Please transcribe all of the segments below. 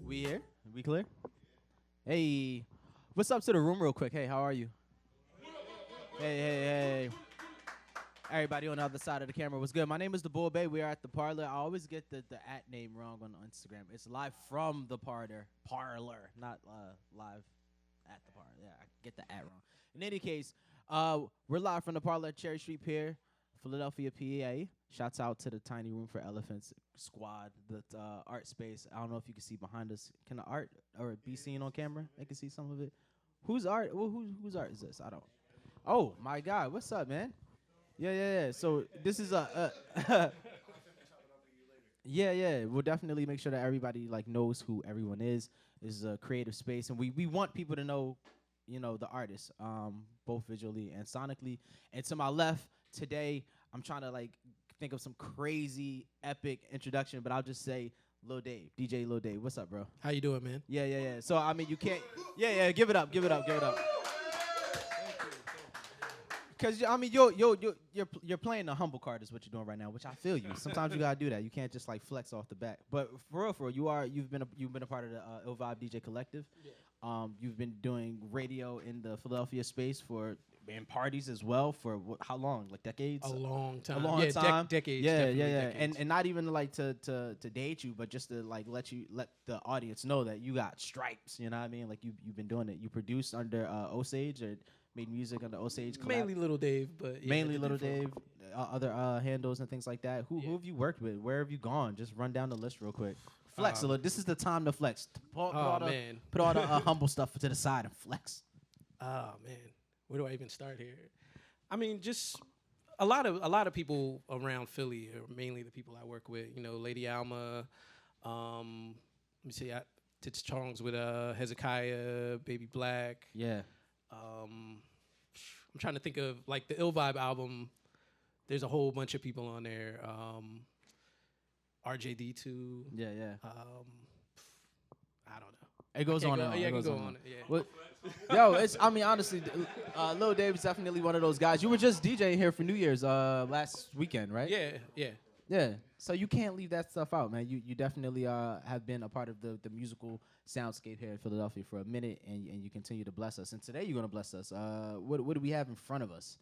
We here? We clear? Hey, what's up to the room real quick? Hey, how are you? Hey. Everybody on the other side of the camera, what's good? My name is the Bull Bay. We are at the Parlor. I always get the at name wrong on Instagram. It's live from the Parlor, not live at the Parlor. Yeah, I get the at wrong. In any case, we're live from the Parlor at Cherry Street Pier, Philadelphia, PA. Shouts out to the Tiny Room for Elephants squad, the art space. I don't know if you can see behind us. Can the art or be seen on camera? I can see some of it. Whose art? Well, whose art is this? I don't. Oh my God, what's up, man? Yeah. So this is a yeah. We'll definitely make sure that everybody knows who everyone is. This is a creative space, and we want people to know, the artists, both visually and sonically. And to my left today, I'm trying to think of some crazy epic introduction, but I'll just say Lil Dave, DJ Lil Dave. What's up, bro? How you doing, man? Yeah. So I mean, you can't. Yeah. Give it up. Because I mean, you're playing the humble card is what you're doing right now, which I feel you. Sometimes you gotta do that. You can't just flex off the back. But for real, you've been a part of the Ill Vibe DJ Collective. Yeah. You've been doing radio in the Philadelphia space in parties as well for how long? Like decades? A long time. A long time. Decades. Yeah. Decades. And not even to date you, but just to let the audience know that you got stripes. You know what I mean? Like you've been doing it. You produced under Osage or made music under Osage. Mainly Little Dave, but yeah, mainly Little Dave. Other handles and things like that. Who have you worked with? Where have you gone? Just run down the list real quick. Flex a little. This is the time to flex. Put all the humble stuff to the side and flex. Oh man, where do I even start here? I mean, just a lot of people around Philly are mainly the people I work with. Lady Alma. Let me see. I did songs with Hezekiah, Baby Black. Yeah. I'm trying to think of the Ill Vibe album. There's a whole bunch of people on there. RJD2. Yeah. I don't know. It goes on and on. Yeah, it can go on. Yeah. Yo, honestly, Lil Dave's definitely one of those guys. You were just DJing here for New Year's last weekend, right? Yeah. So you can't leave that stuff out, man. You definitely have been a part of the musical soundscape here in Philadelphia for a minute, and you continue to bless us. And today you're gonna bless us. What do we have in front of us?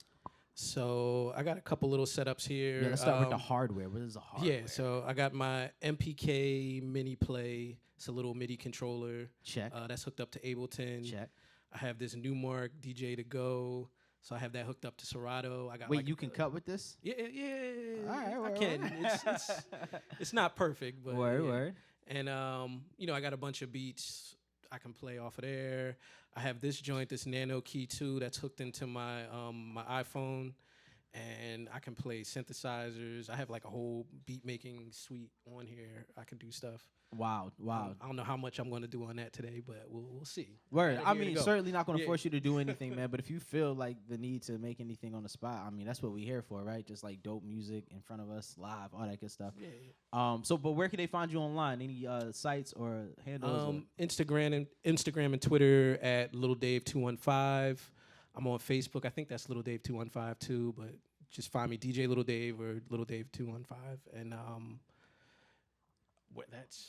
So I got a couple little setups here. Yeah, let's start with the hardware. What is the hardware? Yeah, so I got my MPK Mini Play. It's a little MIDI controller. Check. That's hooked up to Ableton. Check. I have this Newmark DJ to go. So I have that hooked up to Serato. I got Wait, you can cut with this? Yeah. All right, I can. It's not perfect, but word. And I got a bunch of beats I can play off of there. I have this joint, this Nano Key 2 that's hooked into my my iPhone, and I can play synthesizers. I have a whole beat making suite on here. I can do stuff. Wow. I don't know how much I'm going to do on that today, but we'll see. Word. I mean, certainly not going to force you to do anything, man. But if you feel the need to make anything on the spot, I mean, that's what we're here for, right? Just dope music in front of us, live, all that good stuff. Yeah. But where can they find you online? Any sites or handles? Instagram and Twitter at Little Dave 215. I'm on Facebook. I think that's Little Dave 215 too. But just find me DJ Little Dave or Little Dave 215, and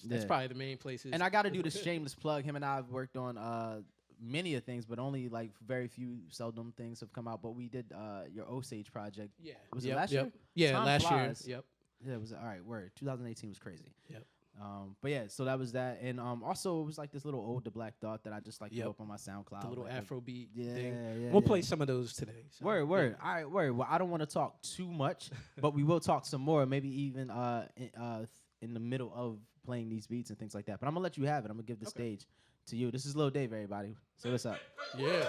that's probably the main places. And I got to do this shameless plug. Him and I have worked on many of things, but only very few, seldom things have come out. But we did your Osage project. Yeah. Was it last year? Yeah, Time last flies. year. Yep. Yeah, it was all right. Word. 2018 was crazy. Yep. But yeah, so that was that, and also it was this little ode to Black Thought that I just threw up on my SoundCloud. The little Afrobeat thing. Yeah. We'll play some of those today. So. Word. All right, word. Well, I don't want to talk too much, but we will talk some more. Maybe even in the middle of playing these beats and things like that. But I'm gonna let you have it. I'm gonna give the stage to you. This is Lil Dave, everybody. So what's up? Yeah.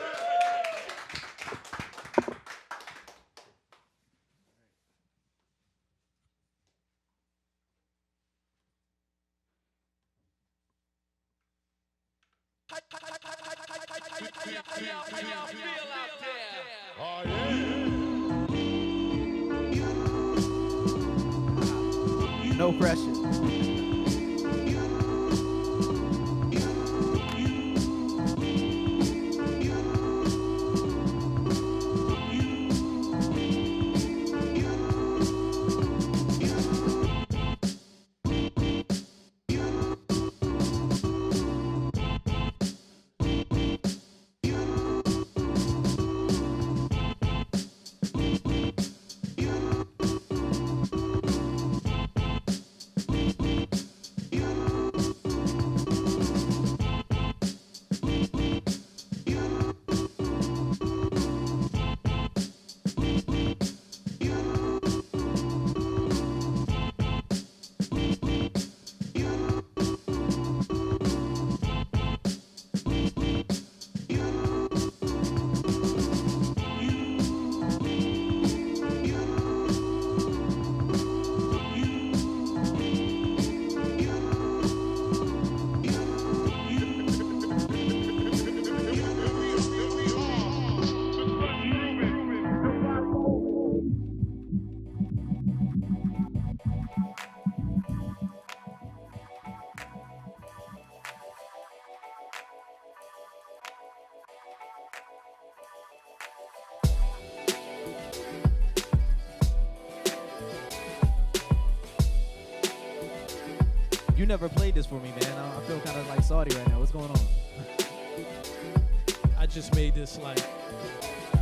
No pressure. never played this for me, man. I feel kind of like salty right now. What's going on? I just made this like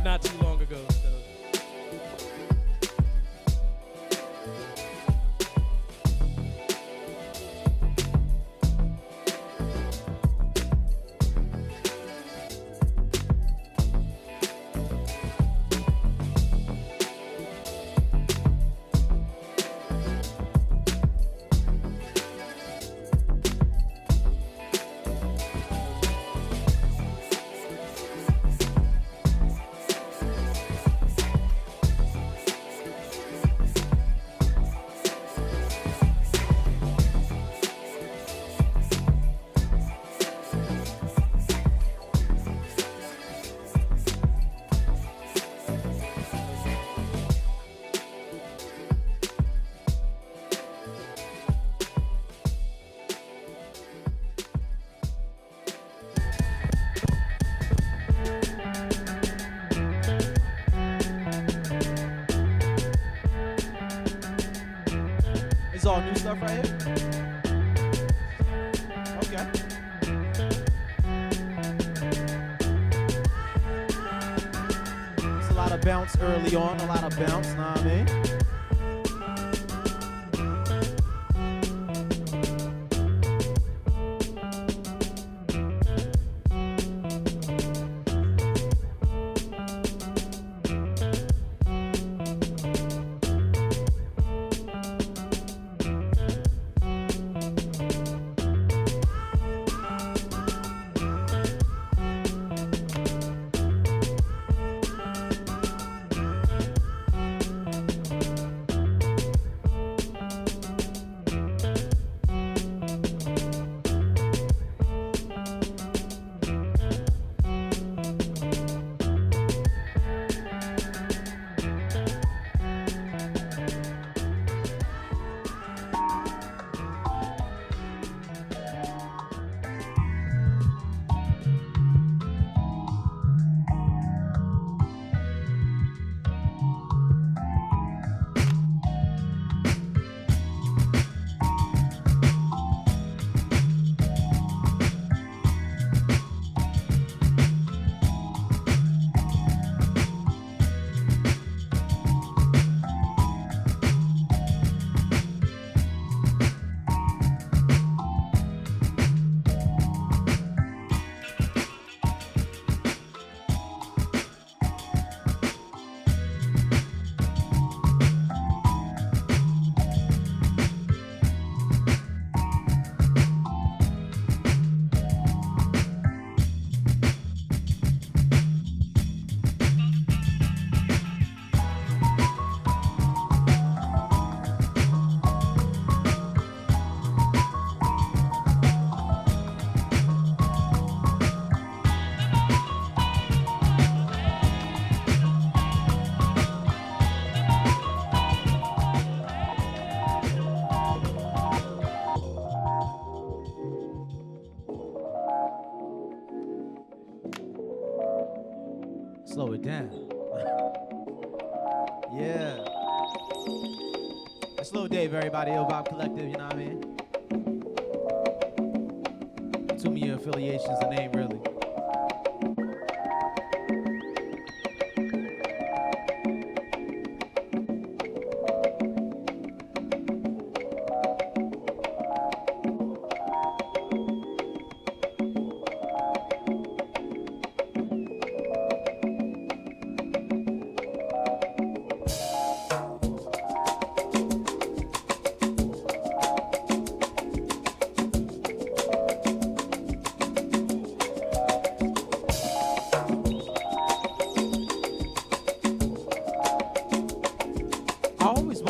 not too long ago. So. All new stuff right here? Okay. It's a lot of bounce early on, a lot of bounce, know what I mean? Slow it down. Yeah. Slow Dave, everybody. Yo, Bob Collective, you know what I mean? Too many affiliations, the name, really.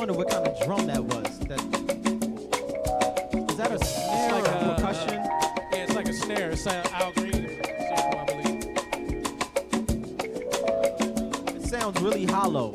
What kind of drum that was? Is that a snare like or percussion? Yeah, it's like a snare. It's Al Green sample, I believe. It sounds really hollow.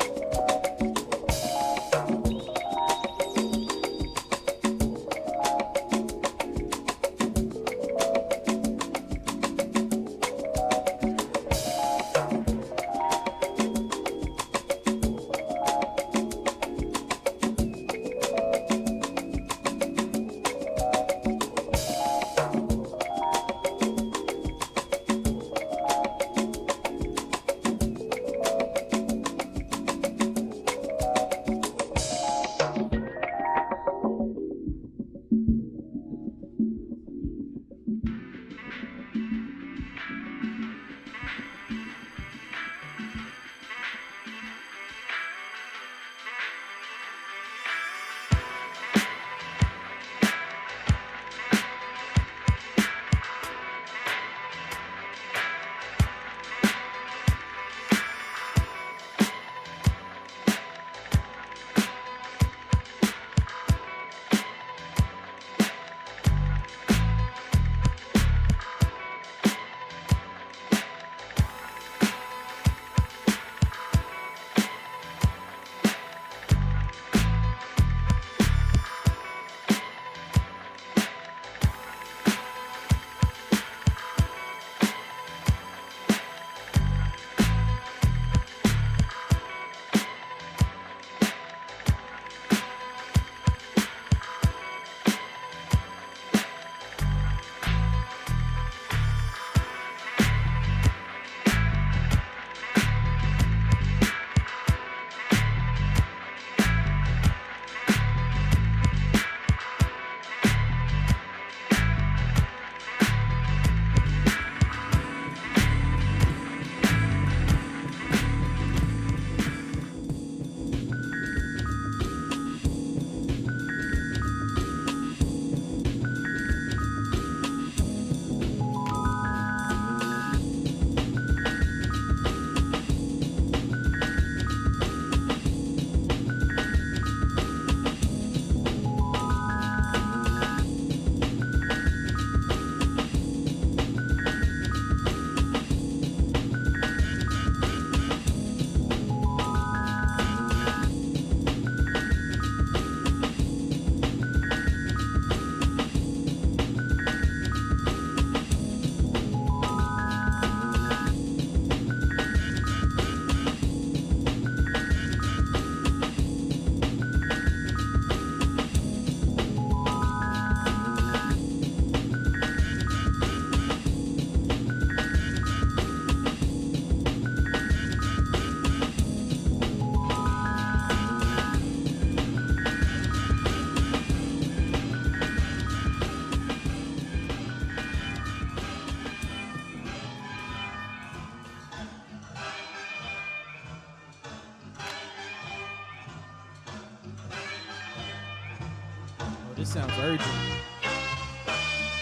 This sounds urgent.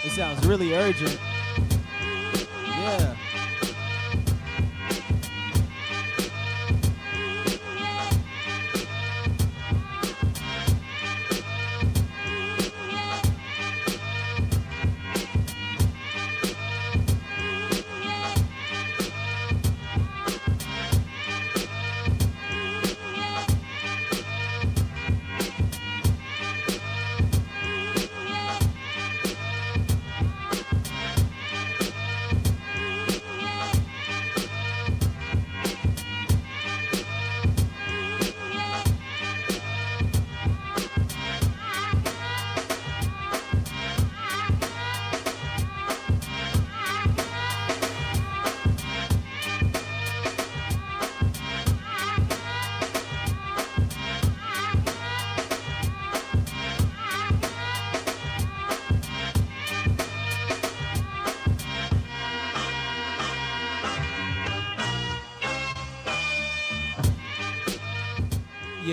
It sounds really urgent. Yeah.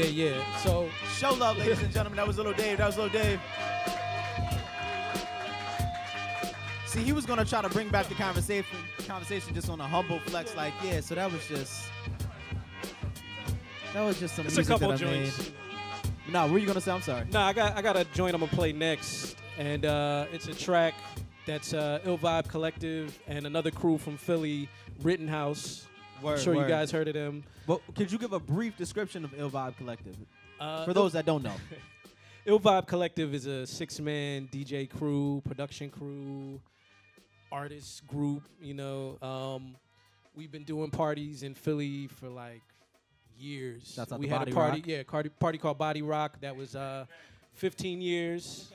Yeah. So Show love, ladies and gentlemen. That was Little Dave. See, he was gonna try to bring back the conversation just on a humble flex, like, yeah. So that was just some it's a music couple that I made. joints. No, what were you gonna say? I'm sorry. No, I got a joint I'm gonna play next, and it's a track that's Ill Vibe Collective and another crew from Philly, Rittenhouse. I'm sure you guys heard of them. Well, could you give a brief description of Ill Vibe Collective for those that don't know? Ill Vibe Collective is a 6-man DJ crew, production crew, artist group. You know, we've been doing parties in Philly for like years. That's we the had Body a party, Rock? party called Body Rock. That was 15 years.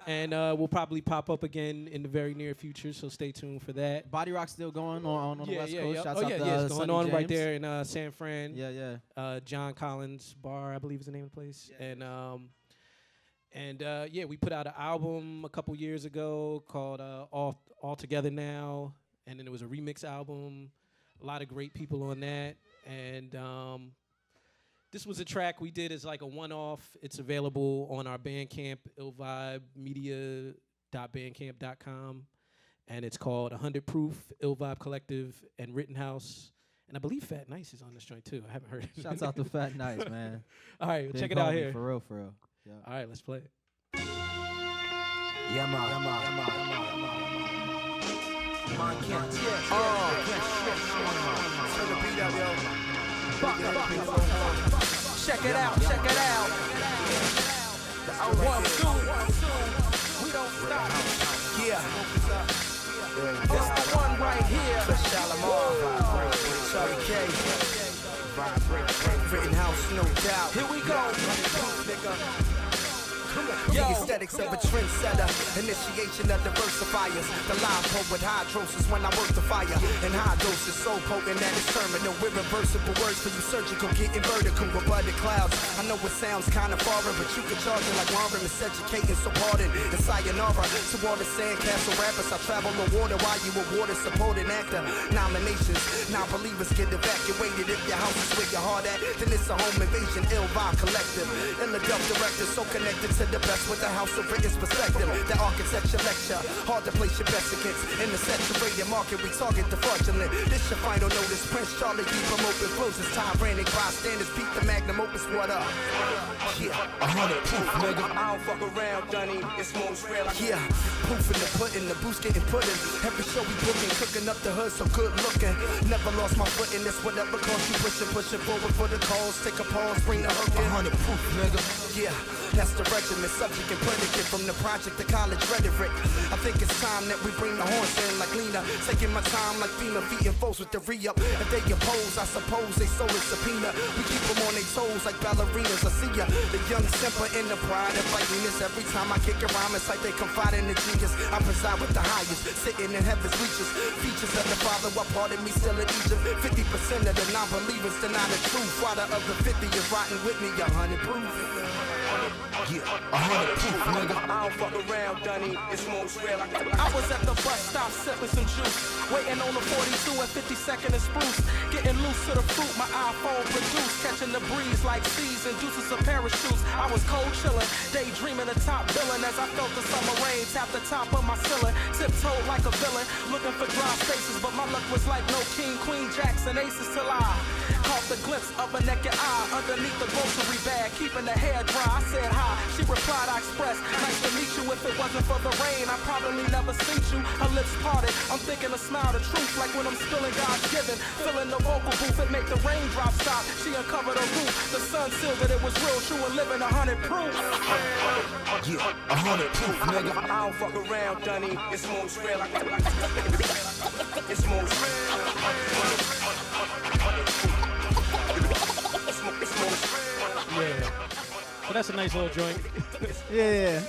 And we'll probably pop up again in the very near future, so stay tuned for that. Body Rock still going on the West Coast. Yeah. Shouts Oh out yeah, to, it's going Sonny on right James. there in San Fran. Yeah. John Collins Bar, I believe is the name of the place. Yeah. And we put out an album a couple years ago called All Together Now, and then there was a remix album. A lot of great people on that, and this was a track we did as like a one-off. It's available on our Bandcamp, illvibemedia.bandcamp.com, and it's called 100 Proof, Ill Vibe Collective, and Rittenhouse. And I believe Fat Nice is on this joint too. I haven't heard it. Shouts out to Fat Nice, man. All right, Big check it out homie, here. For real. Yeah. All right, let's play it. Yeah, man. Turn the beat up, yo. Check it out. 1, 2. We don't stop. Yeah. It's the one right here. The Shalimar. Charlie K. Rittenhouse, no doubt. Here we go. The aesthetics of a trendsetter, initiation of diversifiers. The live poet hydrosis when I work the fire. And high doses so potent that it's terminal. Irreversible words for you surgical, getting vertical with budded clouds. I know it sounds kind of foreign, but you can charge it like Warren. It's educating, so pardon. And sayonara to all the sandcastle rappers. I travel the water while you a water supporting actor. Nominations, non-believers get evacuated. If your house is where your heart at, then it's a home invasion. Ill Vibe Collective, ill adult director, so connected to the best with the house of Britain's perspective. The architecture lecture, hard to place your best against. In the saturated market, we target the fraudulent. This your final notice. Prince Charlie, keep them open. Close his tyrannic bystanders. Peak the magnum opus. What up? Yeah, 100 proof, nigga. I don't fuck around, Dunny. It's most real. Yeah, proof in the pudding. The boost getting pudding. Every show we booking, cooking up the hood, so good looking. Never lost my foot in this. Whatever cost you pushing forward for the cause. Take a pause, bring the hook in. 100 proof, nigga. Yeah, that's the regimen, subject and predicate from the project to college rhetoric. I think it's time that we bring the horns in like Lena, taking my time like FEMA, feeding folks with the re-up. If they oppose, I suppose they sold a subpoena. We keep them on their toes like ballerinas. I see ya, the young simper in the pride of fightiness. Every time I kick a rhyme, it's like they confide in the genius. I preside with the highest, sitting in heaven's reaches. Features of the father, what part of me still in Egypt? 50% of the non-believers deny the truth. Why the other 50 is rotting with me, 100 proof. Yeah, 100 proof, nigga. I don't fuck around, Dunny. It's most real. I was at the bus stop stop sipping some juice. Waiting on the 42 at 52nd and Spruce. Getting loose to the fruit my iPhone produced. Catching the breeze like seas and juices of parachutes. I was cold chillin', daydreaming the top billing as I felt the summer rain tap the top of my ceiling. Tiptoed like a villain, looking for dry spaces, but my luck was like no king, queen, jacks, and aces till I caught the glimpse of a naked eye underneath the grocery bag, keeping the hair dry. I said hi, she replied, I expressed, nice to meet you. If it wasn't for the rain, I probably never seen you. Her lips parted, I'm thinking a smile the truth, like when I'm spilling God's given. Filling the vocal booth, it make the raindrops stop. She uncovered her roof, the sun sealed that it was real, true and living 100 proof. Yeah, 100 proof, nigga. I don't fuck around, Dunny. It's most real. It's most real. Yeah. But that's a nice little joint. Yeah.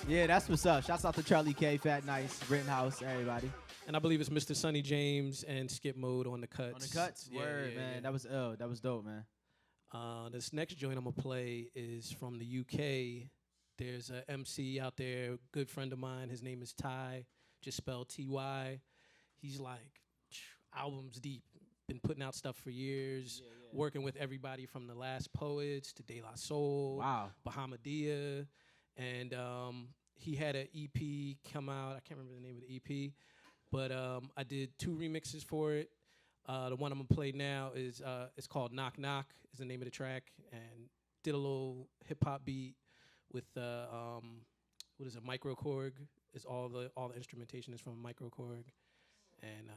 Yeah, that's what's up. Shouts out to Charlie K, Fat Nice, Rittenhouse, everybody. And I believe it's Mr. Sonny James and Skip Mode on the cuts. On the cuts? Yeah, Word, yeah, man. yeah. That was that was dope, man. This next joint I'm going to play is from the UK. There's a MC out there, good friend of mine. His name is Ty, just spelled T-Y. He's like albums deep. Been putting out stuff for years, working with everybody from the Last Poets to De La Soul, Wow. Bahamadia. And he had an EP come out. I can't remember the name of the EP. But I did 2 remixes for it. The one I'm going to play now is it's called Knock Knock is the name of the track. And did a little hip-hop beat with, what is it, Microkorg. It's all the instrumentation is from Microkorg. And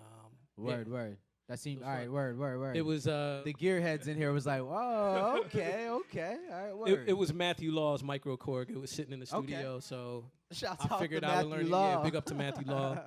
Word. That seemed, was all right, fun. word. it was The gearheads in here was like, whoa, okay. All right, word. it was Matthew Law's Microkorg. It was sitting in the Okay. studio, so Shouts I out figured to I would Matthew learn it. Law. Yeah, big up to Matthew Law.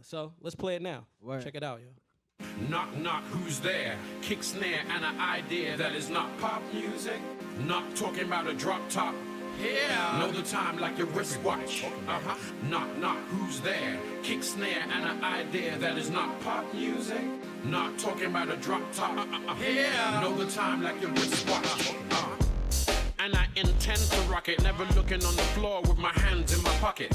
So let's play it now. Word. Check it out, yo. Knock, knock, who's there? Kick, snare, and an idea that is not pop music. Not talking about a drop top. Yeah. Know the time like your wristwatch. Uh-huh. Knock, knock, who's there? Kick, snare, and an idea that is not pop music. Not talking about a drop top. Yeah. Know the time like your wristwatch. And I intend to rock it. Never looking on the floor with my hands in my pocket.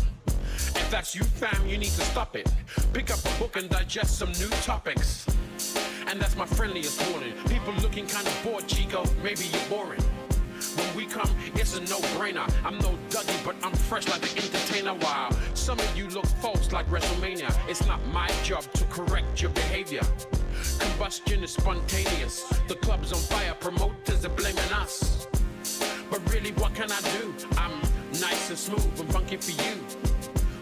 If that's you, fam, you need to stop it. Pick up a book and digest some new topics. And that's my friendliest warning. People looking kind of bored, Chico. Maybe you're boring. When we come, it's a no-brainer. I'm no Dougie, but I'm fresh like the entertainer. Wow, some of you look false like WrestleMania. It's not my job to correct your behavior. Combustion is spontaneous. The club's on fire, promoters are blaming us. But really, what can I do? I'm nice and smooth and funky for you.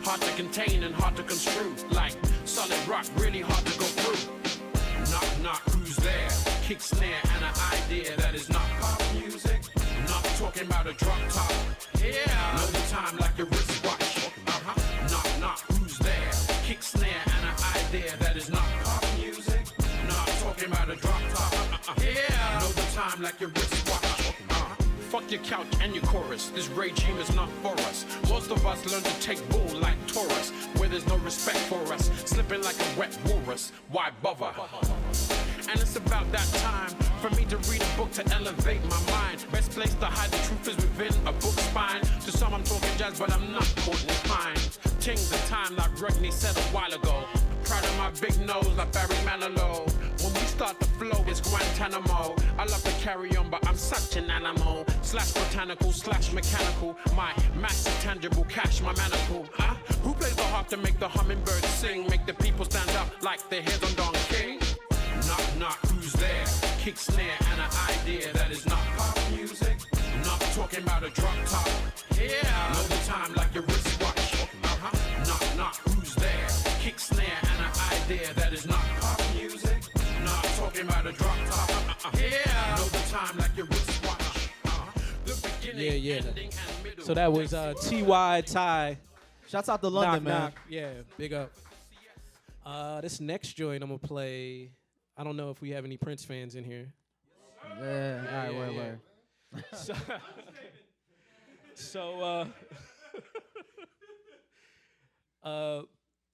Hard to contain and hard to construe. Like solid rock, really hard to go through. Knock, knock, who's there? Kick, snare, and an idea that is not pop music. Not talking about a drop top. Yeah. Know the time like your wristwatch. Uh-huh. Knock, knock, who's there? Kick, snare, and an idea that is not pop music. Not talking about a drop top. Yeah. Know the time like your wristwatch. Fuck your couch and your chorus. This regime is not for us. Most of us learn to take bull like Taurus, where there's no respect for us. Slipping like a wet walrus. Why bother? And it's about that time for me to read a book to elevate my mind. Best place to hide the truth is within a book spine. To some I'm talking jazz, but I'm not caught in pine. Things in time like Rodney said a while ago. Proud of my big nose like Barry Manilow. When we start to flow, it's Guantanamo. I love to carry on, but I'm such an animal. Slash botanical, slash mechanical. My massive tangible cash, my manacle. Huh? Who plays the harp to make the hummingbird sing? Make the people stand up like their heads on Don King? Knock, knock, who's there? Kick, snare, and an idea that is not pop music. Not talking about a drop top. Yeah. Know the time like your wristwatch. Uh-huh. Knock, knock, who's there? Kick, snare, and an idea that is not pop music. Not talking about a drop top. Yeah. Know the time like your wristwatch. The beginning, Yeah. ending, and middle. So that was T.Y. Ty. Shouts out to London, Knock, man. knock. Yeah, big up. This next joint I'm gonna play. I don't know if we have any Prince fans in here. Yeah, all right, Yeah, word.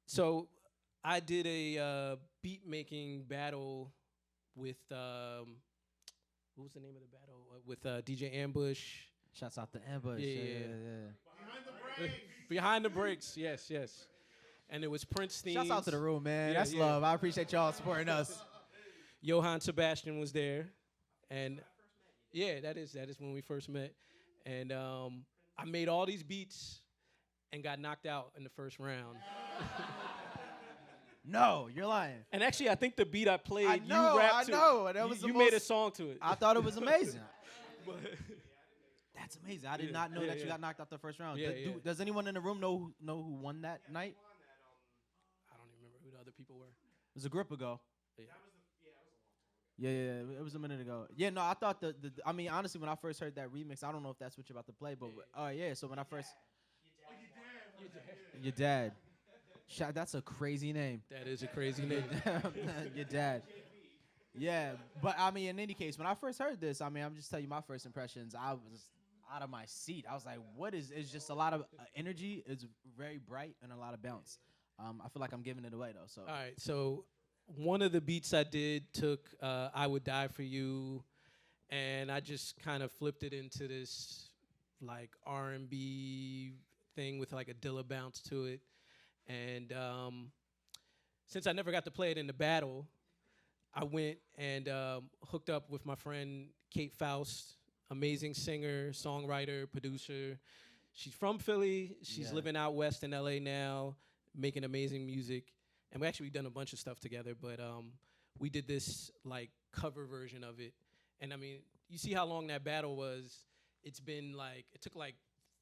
So I did a beat making battle with what was the name of the battle with DJ Ambush. Shouts out to Ambush. Yeah. Behind the Breaks, yes. And it was Prince themes. Shouts out to the room, man. Yeah, That's yeah. love. I appreciate y'all supporting us. Johann Sebastian was there, and yeah, that is when we first met. And I made all these beats and got knocked out in the first round. No, you're lying. And actually, I think the beat I played, I know, you rapped to. I know. That was you the made a most- song to it. I thought it was amazing. But That's amazing. I did not know that you got knocked out the first round. Yeah, Does anyone in the room know who won that night? I don't even remember who the other people were. It was a grip ago. Yeah. Yeah, it was a minute ago. Yeah, no, I thought I mean, honestly, when I first heard that remix, I don't know if that's what you're about to play, but yeah. So when I first, your dad. That's a crazy name. That is a crazy name. Your dad. Yeah, but I mean, in any case, when I first heard this, I mean, I'm just telling you my first impressions. I was out of my seat. I was like, "What is?" It's just a lot of energy. It's very bright and a lot of bounce. I feel like I'm giving it away though. So. All right, so one of the beats I did took "I Would Die for You," and I just kind of flipped it into this like R&B thing with like a Dilla bounce to it. And since I never got to play it in the battle, I went and hooked up with my friend Kate Faust, amazing singer, songwriter, producer. She's from Philly. She's living out west in LA now, making amazing music. And we've done a bunch of stuff together, but we did this like cover version of it. And I mean, you see how long that battle was. It's been like, it took like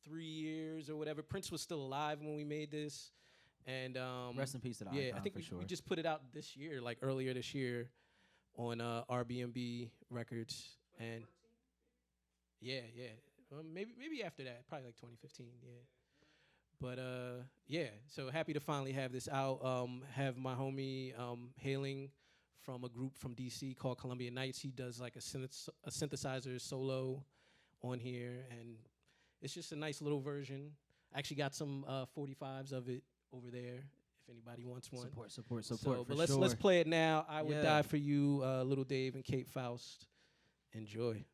3 years or whatever. Prince was still alive when we made this. And Rest in peace to the yeah, icon, I think for sure. we just put it out this year, like earlier this year, on RBMB Records, and yeah, maybe after that, probably like 2015, yeah. But yeah, so happy to finally have this out. Have my homie hailing from a group from DC called Columbia Nights. He does like a synthesizer solo on here, and it's just a nice little version. I actually got some 45s of it over there if anybody wants one. Support. So, but let's play it now. I Would Die for You, Little Dave and Kate Faust. Enjoy.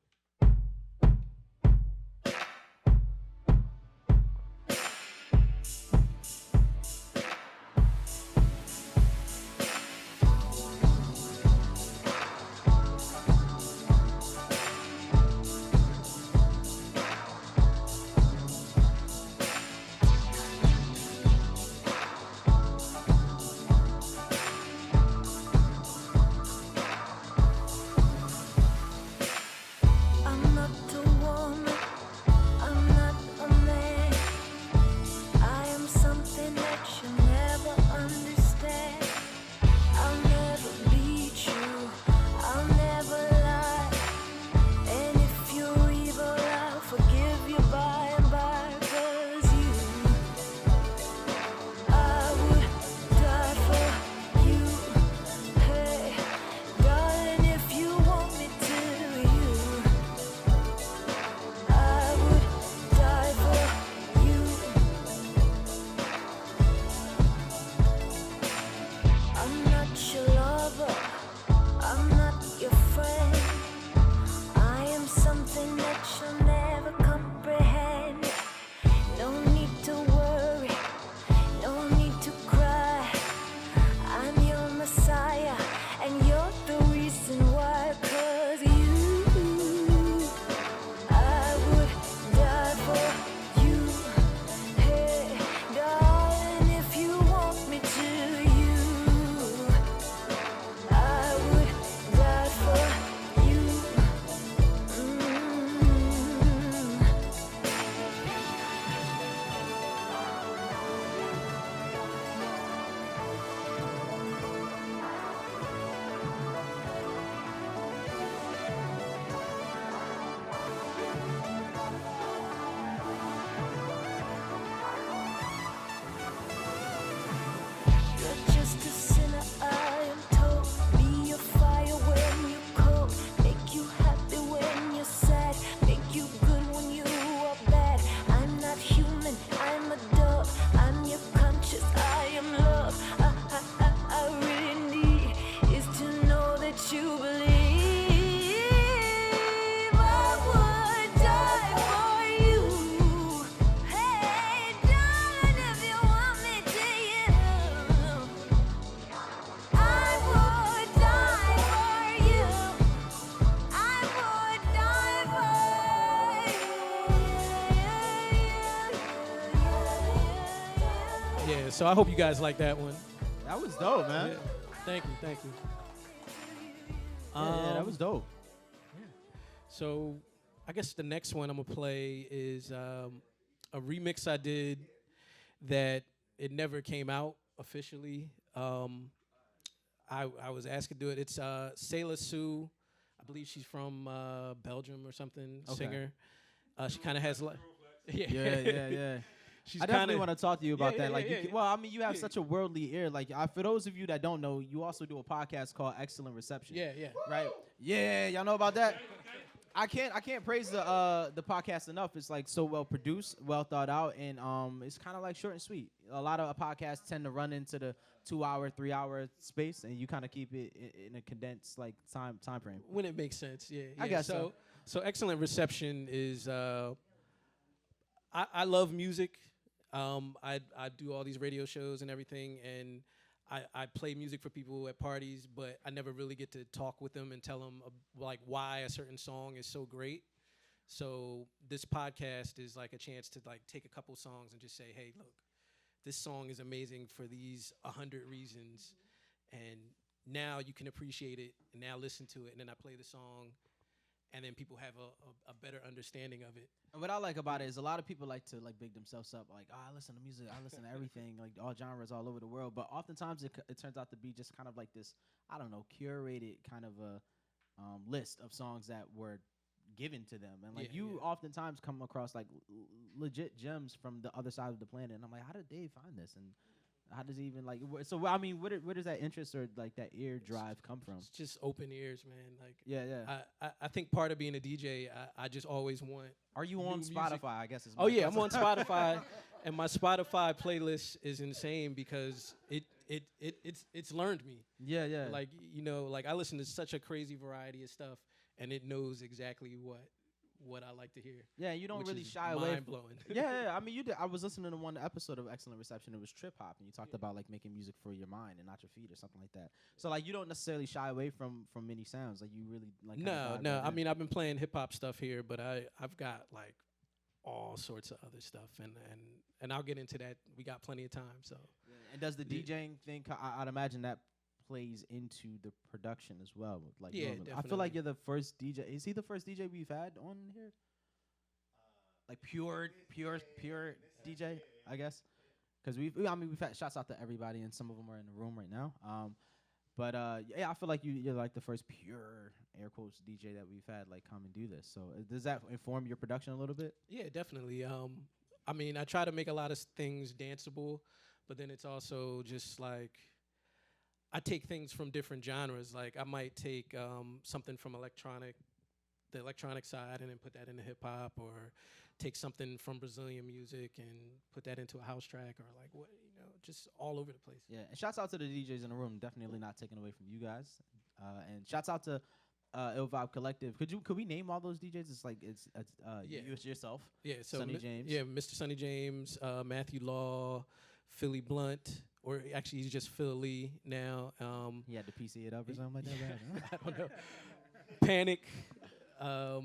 Yeah, so I hope you guys like that one. That was dope, man. Yeah. Thank you. Yeah, that was dope. So I guess the next one I'm gonna play is a remix I did that it never came out officially. I was asked to do it. It's Sailor Sue. I believe she's from Belgium or something. Okay. Singer. She kind of has like. Yeah. She's I definitely kinda- want to talk to you about Yeah, that. Like, yeah, you yeah. well, I mean, you have such a worldly ear. Like, for those of you that don't know, you also do a podcast called Excellent Reception. Yeah. Right. Yeah, y'all know about that. I can't praise the podcast enough. It's like so well produced, well thought out, and it's kind of like short and sweet. A lot of podcasts tend to run into the 2-hour, 3-hour space, and you kind of keep it in a condensed like time frame. When it makes sense, yeah. I guess so. So Excellent Reception is. I love music. I do all these radio shows and everything, and I play music for people at parties, but I never really get to talk with them and tell them like why a certain song is so great. So this podcast is like a chance to like take a couple songs and just say, hey, look, this song is amazing for these 100 reasons, and now you can appreciate it, and now listen to it, and then I play the song, and then people have a better understanding of it. And what I like about it is a lot of people like to like big themselves up, like, oh, I listen to music, I listen to everything, like all genres all over the world. But oftentimes it turns out to be just kind of like this, I don't know, curated kind of a list of songs that were given to them. And like you oftentimes come across like legit gems from the other side of the planet. And I'm like, how did Dave find this? And how does he even like? So I mean, where does that interest or like that ear drive come from? It's just open ears, man. Like Yeah. I think part of being a DJ, I just always want. Are you new on music. Spotify? I guess. Oh yeah, I'm on Spotify, and my Spotify playlist is insane because it's learned me. Yeah. Like like I listen to such a crazy variety of stuff, and it knows exactly what I like to hear. Yeah, you don't which really is shy away. Mind-blowing. Yeah. I mean, you did. I was listening to one episode of Excellent Reception. It was trip hop, and you talked about like making music for your mind and not your feet or something like that. So like, you don't necessarily shy away from many sounds. Like you really like. No. I mean, I've been playing hip hop stuff here, but I've got like all sorts of other stuff, and I'll get into that. We got plenty of time, so. Yeah. And does the DJing thing? I'd imagine that plays into the production as well. Like, yeah, normally. definitely. I feel like you're the first DJ. Is he the first DJ we've had on here? Like pure DJ, I guess. Because we've had shouts out to everybody, and some of them are in the room right now. But I feel like you're like the first pure air quotes DJ that we've had like come and do this. So does that inform your production a little bit? Yeah, definitely. I mean, I try to make a lot of things danceable, but then it's also just like I take things from different genres. Like I might take something from the electronic side, and then put that into hip hop, or take something from Brazilian music and put that into a house track, or like just all over the place. Yeah, and shouts out to the DJs in the room. Definitely not taken away from you guys. And shouts out to Ill Vibe Collective. Could we name all those DJs? It's like it's yourself. Yeah, so Sonny James. Yeah, Mr. Sonny James, Matthew Law, Philly Blunt, or actually he's just Philly now. He had to PC it up or something like that. Right? I don't know. Panic,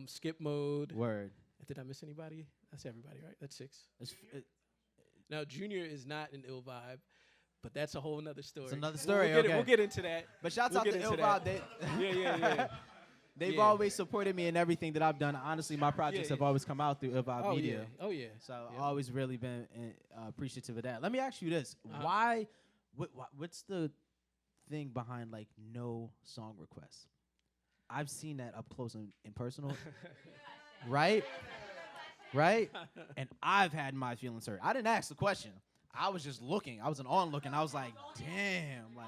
Skip Mode. Word. Did I miss anybody? That's everybody, right? That's 6. Now Junior is not an Ill Vibe, but that's a whole nother story. It's another story. We'll get into that. But shouts We'll out get to into Ill that. Vibe. Yeah. They've Yeah. always supported me in everything that I've done. Honestly, my projects have always come out through Ill Vibe Oh Media. yeah. Oh yeah. So Yeah. I've always really been appreciative of that. Let me ask you this: Uh-huh. What's the thing behind like no song requests? I've seen that up close and personal, right? And I've had my feelings hurt. I didn't ask the question. I was just looking. I was an onlooking. I was like, damn, like,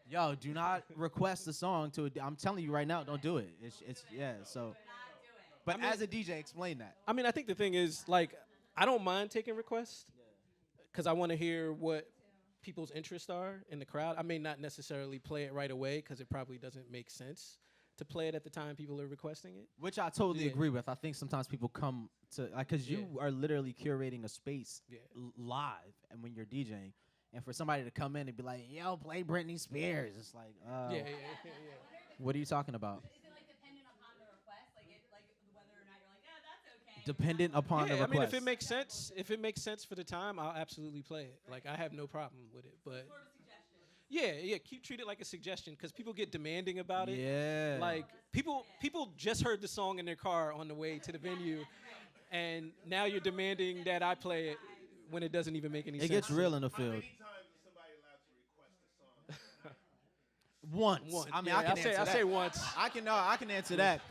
yo, do not request a song to. I'm telling you right now, don't do it. It's yeah. So, but as a DJ, explain that. I mean, I think the thing is, like, I don't mind taking requests because I want to hear what people's interests are in the crowd. I may not necessarily play it right away because it probably doesn't make sense to play it at the time people are requesting it. Which I totally Yeah. agree with. I think sometimes people come to, like, because you are literally curating a space live and when you're DJing. And for somebody to come in and be like, yo, play Britney Spears. It's like, Yeah. what are you talking about? Is it like dependent upon the request, like whether or not you're like, yeah, that's okay? dependent upon the Yeah, I request. mean, if it makes sense for the time, I'll absolutely play it. Like, I have no problem with it. But yeah, treat it like a suggestion because people get demanding about it. Yeah. Like people just heard the song in their car on the way to the venue, and now you're demanding that I play it when it doesn't even make any It sense. gets real in the field. Once. I mean, Yeah, I can answer I'll that. say once. I can answer that.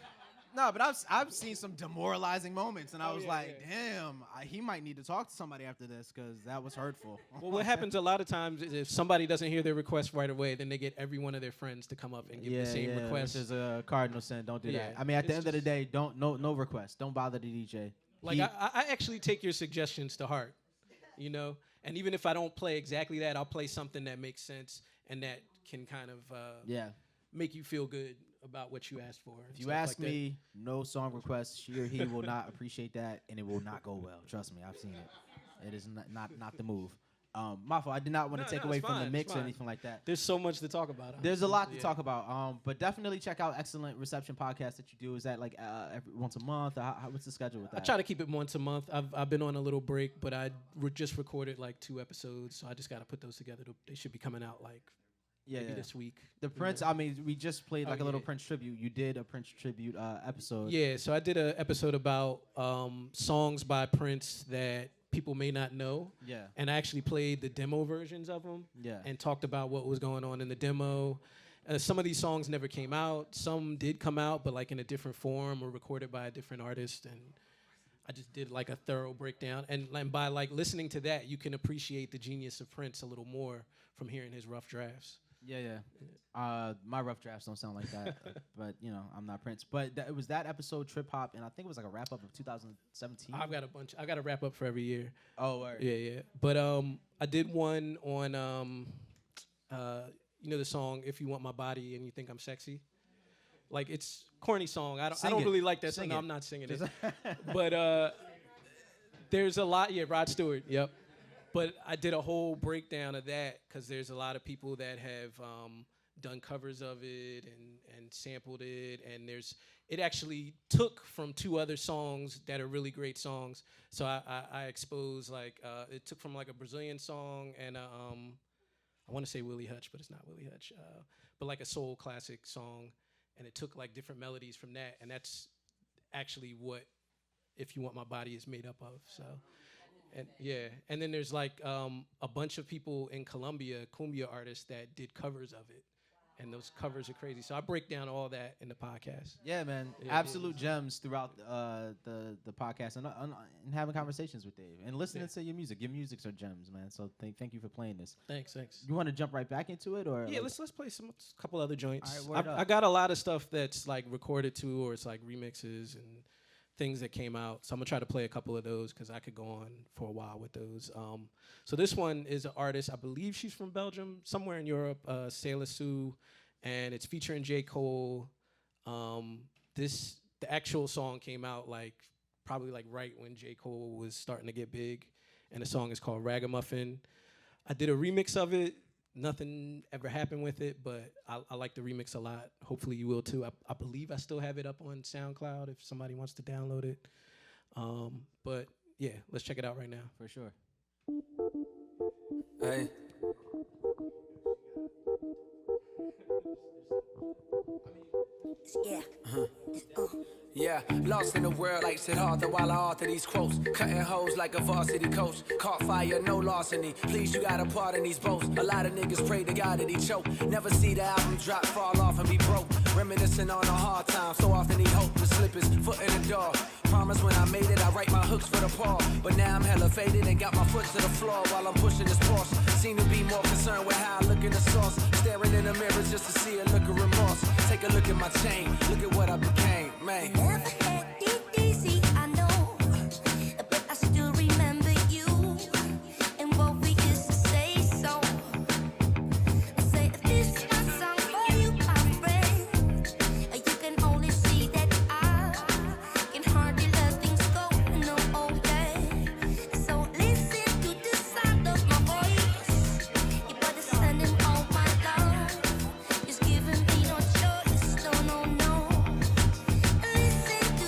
No, but I've seen some demoralizing moments, and I was like, damn, he might need to talk to somebody after this because that was hurtful. Well, what happens a lot of times is if somebody doesn't hear their request right away, then they get every one of their friends to come up and give the same request. Which is a cardinal sin. Don't do that. Yeah, I mean, at the it's end of the day, no request. Don't bother the DJ. Like I actually take your suggestions to heart, you know. And even if I don't play exactly that, I'll play something that makes sense and that can kind of make you feel good about what you asked for. If you ask me, no song requests, she or he will not appreciate that, and it will not go well. Trust me, I've seen it. It is not the move. My fault. I did not want to take away from the mix or anything like that. There's so much to talk about. There's a lot to talk about. But definitely check out Excellent Reception Podcast that you do. Is that like every once a month? Or what's the schedule with that? I try to keep it once a month. I've been on a little break, but I just recorded like 2 episodes, so I just got to put those together. They should be coming out like maybe this week. The Prince, I mean, we just played like a little Prince tribute. You did a Prince tribute episode. Yeah, so I did an episode about songs by Prince that people may not know. Yeah. And I actually played the demo versions of them. Yeah. And talked about what was going on in the demo. Some of these songs never came out. Some did come out, but like in a different form or recorded by a different artist. And I just did like a thorough breakdown. And by like listening to that, you can appreciate the genius of Prince a little more from hearing his rough drafts. Yeah. My rough drafts don't sound like that, but you know, I'm not Prince. But it was that episode, Trip Hop, and I think it was like a wrap up of 2017. I've got a bunch. I got a wrap up for every year. Oh, word. Yeah. But I did one on you know the song "If You Want My Body and You Think I'm Sexy." Like it's corny song. I don't really like that song. No, I'm not singing it. But there's a lot. Yeah, Rod Stewart. Yep. But I did a whole breakdown of that because there's a lot of people that have done covers of it and sampled it, and it actually took from 2 other songs that are really great songs. So I exposed like it took from like a Brazilian song and I want to say Willie Hutch, but it's not Willie Hutch, but like a soul classic song, and it took like different melodies from that, and that's actually what If You Want My Body is made up of. So. And then there's like a bunch of people in Colombia, cumbia artists that did covers of it, and those covers are crazy. So I break down all that in the podcast. Yeah, man, absolute gems throughout the podcast and having conversations with Dave and listening to your music. Your musics are gems, man. So thank you for playing this. Thanks. You want to jump right back into it, or yeah, let's play a couple other joints. All right, word up. I got a lot of stuff that's like recorded too, or it's like remixes and things that came out. So I'm gonna try to play a couple of those because I could go on for a while with those. So this one is an artist, I believe she's from Belgium, somewhere in Europe, Sailor Sue, and it's featuring J. Cole. The actual song came out like probably like right when J. Cole was starting to get big, and the song is called Ragamuffin. I did a remix of it. Nothing ever happened with it, but I like the remix a lot. Hopefully you will too. I believe I still have it up on SoundCloud if somebody wants to download it. But yeah, let's check it out right now. for sure. Hey. Yeah. Yeah, lost in the world like Sid Arthur while I author these quotes. Cutting hoes like a varsity coach. Caught fire, no larceny. Please, you got a part in these boats. A lot of niggas pray to God that he choke. Never see the album drop, fall off and be broke. Reminiscing on a hard time, so often he hope to slip his foot in the door. Promise when I made it, I write my hooks for the paw. But now I'm hella faded and got my foot to the floor while I'm pushing this Porsche. Seem to be more concerned with how I look in the source. Staring in the mirror just to see a look of remorse. Take a look at my chain, look at what I became, man. Never had it easy, I know, but I still remember you and what we used to say. So I say this is my song for you, my friend. You can only see that I can hardly let things go. No, okay. So listen to the sound of my voice. You better send him all my love. Just giving me no choice. No. Listen to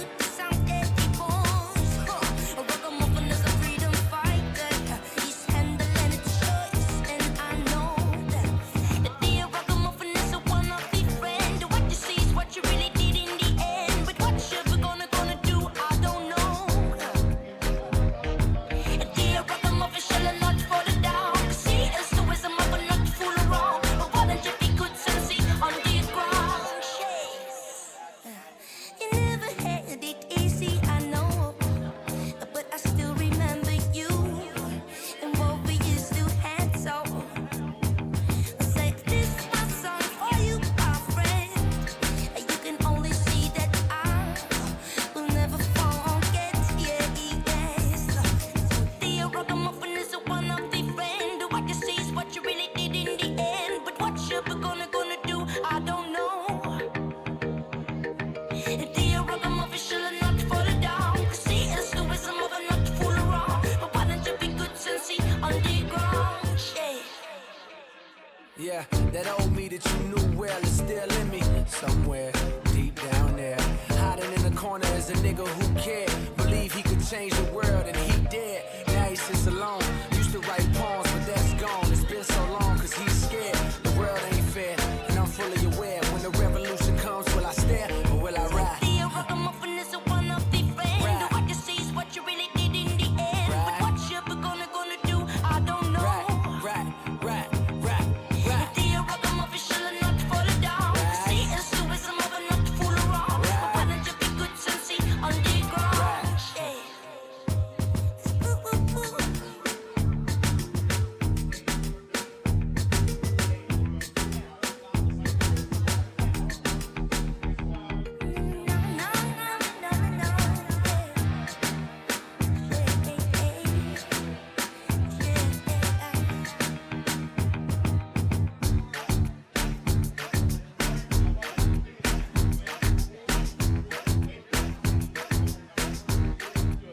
Yeah, that old me that you knew well is still in me. Somewhere deep down there, hiding in the corner is a nigga who cared. Believe he could change the world and he did. Now he sits alone. Used to write poems, but that's gone. It's been so long cause he's scared. The world ain't fair, and I'm fully aware. When the revolution comes, will I stare or will I ride? The ragamuffin is a one of the friend. Right. What you see is what you really need in the end. Right. But what you're gonna do, I don't know. Right. The ragamuffin shall not fall down. Right. See, and so is a mother not to fool around. Right. But why just be good and see on the ground? Yeah.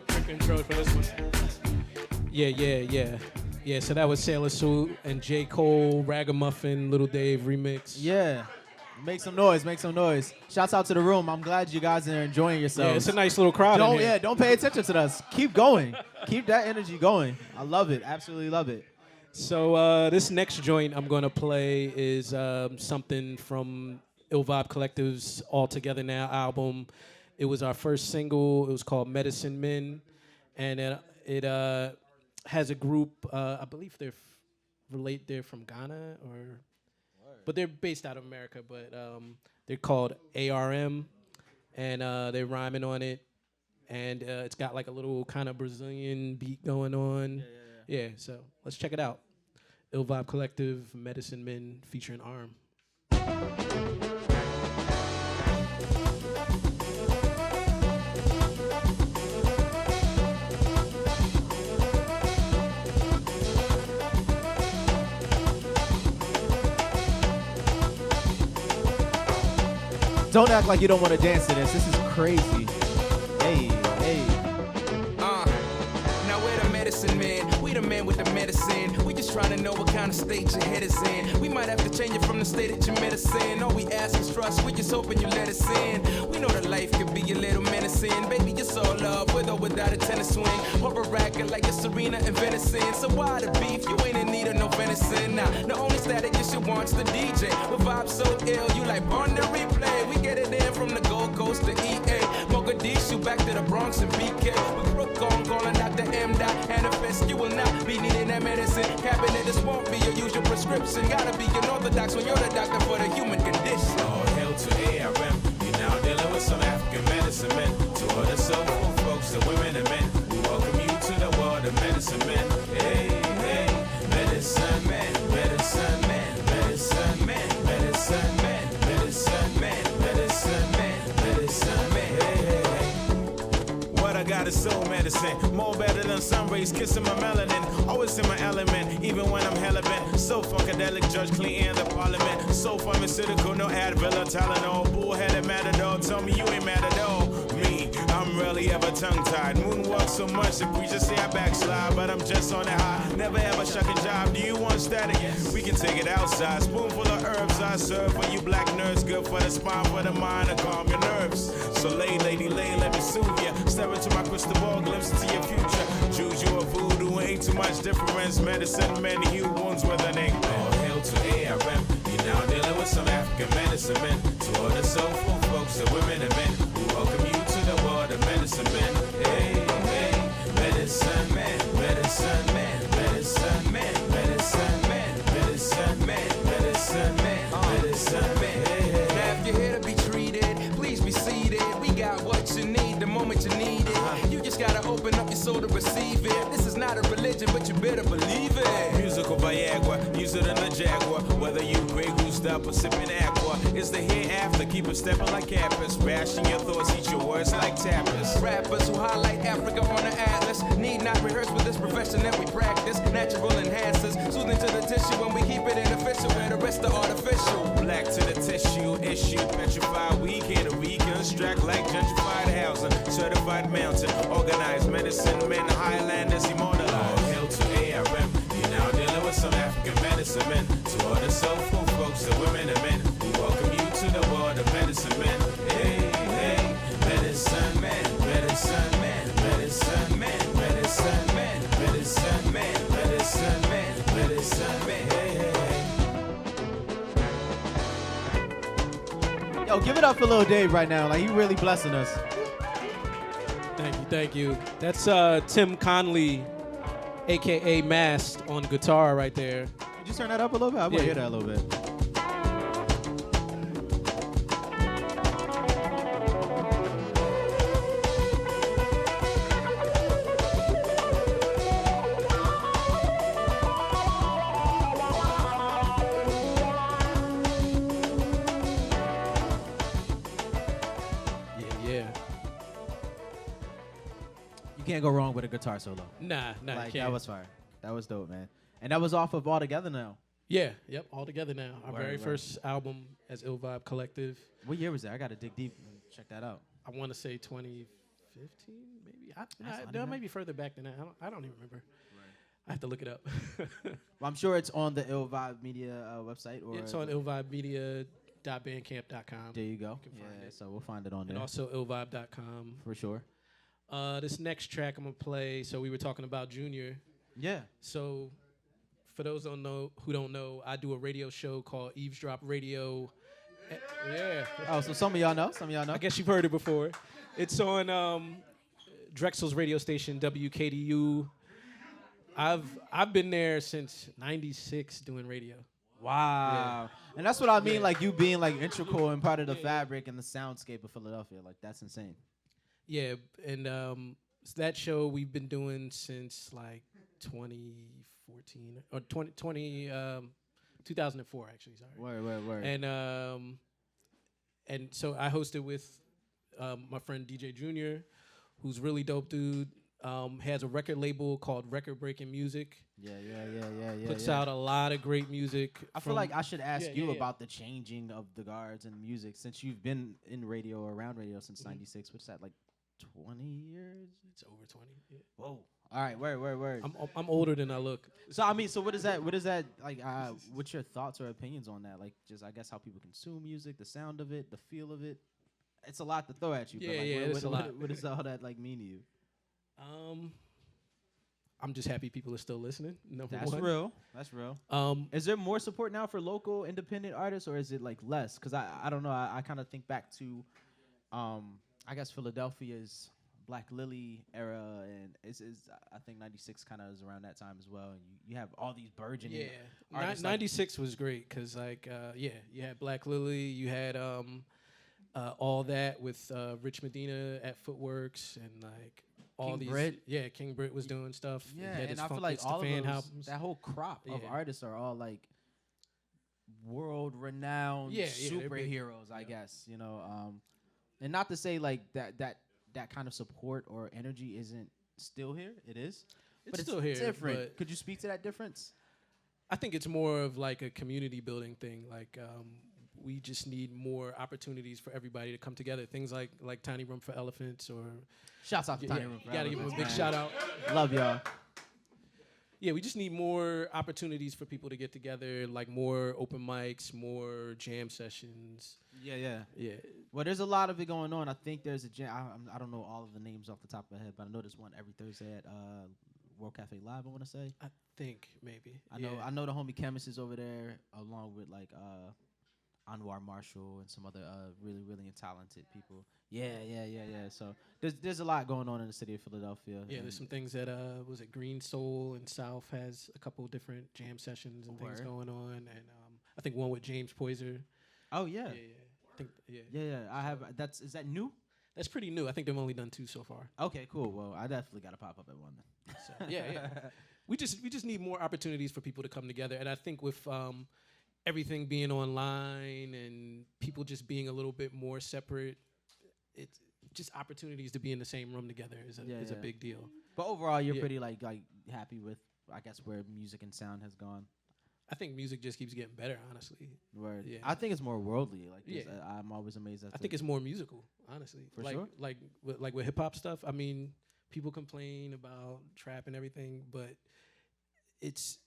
Quick intro for this one. Yeah, so that was Sailor Suit and J. Cole, Ragamuffin, Little Dave remix. Yeah. Make some noise. Shouts out to the room. I'm glad you guys are enjoying yourselves. Yeah, it's a nice little crowd in here. Don't pay attention to us. Keep going. Keep that energy going. I love it. Absolutely love it. So this next joint I'm gonna play is something from Ill Vibe Collective's All Together Now album. It was our first single. It was called Medicine Men, and it has a group. I believe they're from Ghana but they're based out of America. But they're called ARM, and they're rhyming on it, and it's got like a little kind of Brazilian beat going on. Yeah. So let's check it out. Ill Vibe Collective, Medicine Men featuring Arm. Don't act like you don't want to dance to this. This is crazy. Hey. Now we're the medicine man. We the man with the medicine. We just trying to know what kind of state your head is in. We might have to change it from the state that your medicine. All we ask is trust. We just hoping you let us in. We know that life could be a little menacing. Baby, you're so love with or without a tennis swing. Or a racket like a Serena and venison. So why the beef? You ain't in need of no venison. Now, the only static you should want's the DJ. With vibes so ill, you like on the replay. We get it in from the Gold Coast to EA. Mogadishu back to the Bronx and BK. With Brook on calling Dr. M. Manifest, you will not be needing that medicine. Cabinet, this won't be your usual prescription. Gotta be an orthodox when you're the doctor for the human condition. All hail to ARM. You're now dealing with some African medicine men. To all the soulful folks, the women and men, we welcome you to the world of medicine men. Hey, medicine men, medicine men, medicine men, medicine men, medicine men, medicine men, medicine men. Hey. What I got is soul medicine, more better than sun rays kissing my melanin. Always in my element, even when I'm hella bent. So funkadelic, Judge Clinton, the parliament. So pharmaceutical, no Advil or Tylenol. Bullheaded matador, tell me you ain't mad at all. Me, I'm rarely ever tongue-tied. Moonwalk so much, the preachers say I backslide. But I'm just on the high, never ever shuck a job. Do you want static? We can take it outside. Spoonful of herbs I serve for you black nerds. Good for the spine, for the mind, and calm your nerves. So lay, lady, lay, let me soothe ya. Step into my crystal ball, glimpse into your future. Juju or voodoo, ain't too much difference. Medicine men, heal wounds with an ink. All hail to ARM. You're now dealing with some African medicine men. To all the soulful folks, the women and men, we welcome you to the world of medicine men. Hey, medicine men, medicine men, medicine men, medicine men, medicine men, medicine men, medicine men. Hey. Now if you're here to be treated, please be seated. We got what you need the moment you need it. You just gotta open up your soul to receive it. This is not a religion, but you better believe it. Musical Viagra, use it in the Jaguar. Whether you Grey Goose up or sipping aqua, it's the hereafter. Keep it stepping like campus, bashing your thoughts, eat your words like tappers. Rappers who highlight Africa on the atlas need not rehearse with this profession that we practice. Natural enhancers, soothing to the tissue, and we keep it in official where the rest are artificial. Black to the tissue, issue, petrified. We here to reconstruct like gentrified housing, certified mountain, organized medicine men, Highlanders All immortalized. hail to ARM. You're now dealing with some African medicine men. To all the soulful Yo, give it up for Lil Dave right now. Like, he really blessing us. Thank you. That's Tim Conley, a.k.a. Mast, on guitar right there. Could you turn that up a little bit? I want to Yeah. hear that a little bit. Yeah. You can't go wrong with a guitar solo. Nah, Like, can't. that was fire. That was dope, man. And that was off of All Together Now. Yeah, yep, all together now. Our Word, very word. first album as Ill Vibe Collective. What year was that? I got to dig deep and check that out. I want to say 2015, maybe. not That even- might be further back than that. I don't even remember. I have to look it up. Well, I'm sure it's on the Ill Vibe Media website. Or It's on illvibemedia.bandcamp.com. There you go. You can find Yeah, it. so we'll find it on And there also illvibe.com. for sure. This next track I'm going to play, so we were talking about Junior. Yeah. So for those who don't know, I do a radio show called Eavesdrop Radio. Yeah. Oh, so some of y'all know. I guess you've heard it before. It's on Drexel's radio station, WKDU. I've been there since '96 doing radio. Wow. And that's what I mean, Yeah. like you being like integral and part of the fabric and the soundscape of Philadelphia. Like, that's insane. Yeah, and that show we've been doing since like 2014 or 2004 actually. Sorry. Word. And so I hosted with my friend DJ Junior, who's really dope dude. Has a record label called Record Breaking Music. Yeah. Puts out a lot of great music. I feel like I should ask Yeah, you yeah, yeah. about the changing of the guards and music since you've been in radio or around radio since Mm-hmm. '96. What's that, like 20 years? It's over 20. Yeah. Whoa. All right, word. I'm older than I look. So I mean, so what is that like? What's your thoughts or opinions on that? Like, just I guess how people consume music, the sound of it, the feel of it. It's a lot to throw at you. Yeah, but like, yeah, it's a lot. What does all that like mean to you? I'm just happy people are still listening. Number That's one. real. That's real. Is there more support now for local independent artists, or is it like less? Because I don't know. I kind of think back to, I guess Philadelphia's Black Lily era, and I think '96 kind of is around that time as well. And you have all these burgeoning Yeah, artists. like- '96 was great because you had Black Lily, you had all that with Rich Medina at Footworks and like all King these. Britt. Yeah, King Britt was doing stuff. He Yeah, had and his I feel Funk like It's all the of Fan those, albums. that whole crop of Yeah. artists are all like world-renowned Yeah, they're big. superheroes, I guess. You know, and not to say like that kind of support or energy isn't still here. It is. It's But still here, different. but- Could you speak to that difference? I think it's more of like a community building thing. Like we just need more opportunities for everybody to come together. Things like Tiny Room for Elephants or Shouts out to yeah, Tiny Room. you gotta give them a big man. shout out. Love y'all. Yeah, we just need more opportunities for people to get together, like more open mics, more jam sessions. Yeah. Yeah, Well, there's a lot of it going on. I think there's a jam. I don't know all of the names off the top of my head, but I know there's one every Thursday at World Cafe Live, I want to say. I think maybe. I know the homie Chemist is over there, along with like Anwar Marshall and some other really talented people. Yeah. So there's a lot going on in the city of Philadelphia. Yeah, and there's some things that was it Green Soul and South has a couple different jam sessions and things Word. going on, and I think one with James Poyser. Oh yeah. I think Yeah. I have. Is that new? that's pretty new. I think they've only done 2 so far. Okay, cool. Well, I definitely got to pop up at one then. So, yeah. We just need more opportunities for people to come together, and I think with everything being online and people just being a little bit more separate, it's just opportunities to be in the same room together is a big deal. But overall, you're Yeah. pretty like happy with, I guess, where music and sound has gone. I think music just keeps getting better, honestly. Word. Yeah. I think it's more worldly. Like, Yeah. I'm always amazed at. I think it's more musical, honestly. For like, sure. Like with hip hop stuff. I mean, people complain about trap and everything, but it's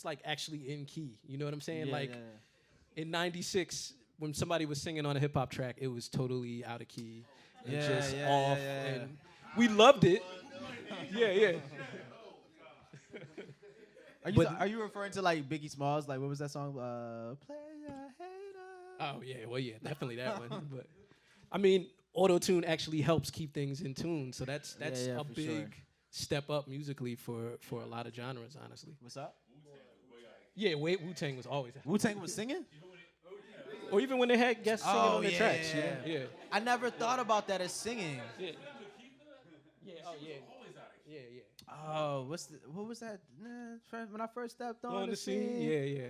like actually in key. You know what I'm saying? Like in '96, when somebody was singing on a hip hop track, it was totally out of key and just off, and we loved it. yeah. Are you referring to like Biggie Smalls? Like, what was that song? Play a hater. Oh yeah, well yeah, definitely that one. But I mean, auto tune actually helps keep things in tune, so that's yeah, a for big sure. step up musically for a lot of genres, honestly. What's up? Yeah, Wu-Tang was always, Wu Tang was singing? or even when they had guests singing Oh, on their tracks. You know? Yeah. I never thought about that as singing. Yeah. Oh yeah. Yeah. Oh, what was that? When I first stepped on the scene. Yeah.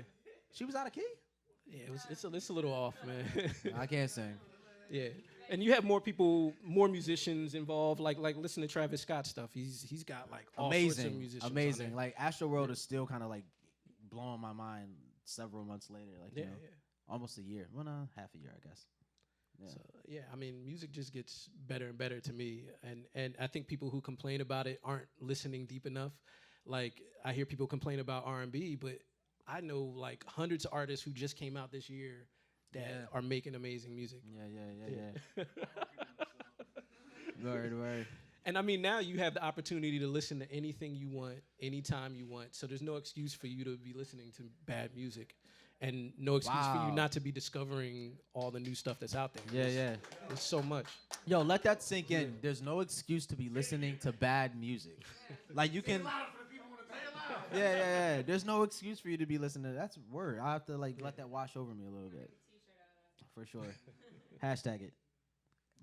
She was out of key? Yeah, it's a little off, man. I can't sing. Yeah, and you have more people, more musicians involved. Like listen to Travis Scott stuff. He's got like all sorts of musicians. on Amazing. there. Like Astro World is still kind of like blowing my mind several months later. Like yeah, you know, almost a year. Well, no, half a year, I guess. Yeah. So yeah, I mean, music just gets better and better to me, and I think people who complain about it aren't listening deep enough. Like I hear people complain about R&B, but I know like hundreds of artists who just came out this year that are making amazing music. Yeah. Word. And I mean, now you have the opportunity to listen to anything you want, anytime you want. So there's no excuse for you to be listening to bad music, and no excuse for you not to be discovering all the new stuff that's out there. Yeah. There's so much. Yo, let that sink in. There's no excuse to be listening to bad music. Like you can. Yeah. There's no excuse for you to be listening to that's word. I have to like let that wash over me a little bit. For sure. Hashtag it.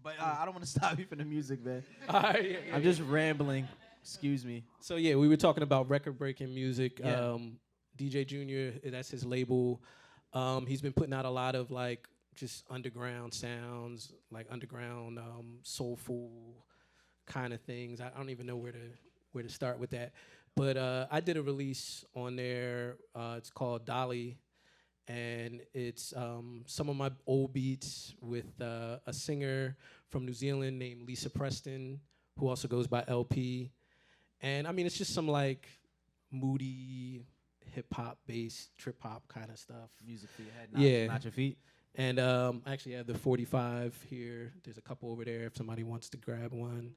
But I don't want to stop you from the music, man. I'm just rambling. Excuse me. So yeah, we were talking about record-breaking music. Yeah. DJ Junior, that's his label. He's been putting out a lot of like just underground sounds, like underground soulful kind of things. I don't even know where to start with that. But I did a release on there. It's called Dolly, and it's some of my old beats with a singer from New Zealand named Lisa Preston, who also goes by LP. And I mean, it's just some like moody hip hop, bass, trip hop kind of stuff. Music for your head, not your feet. And I actually have the 45 here. There's a couple over there if somebody wants to grab one.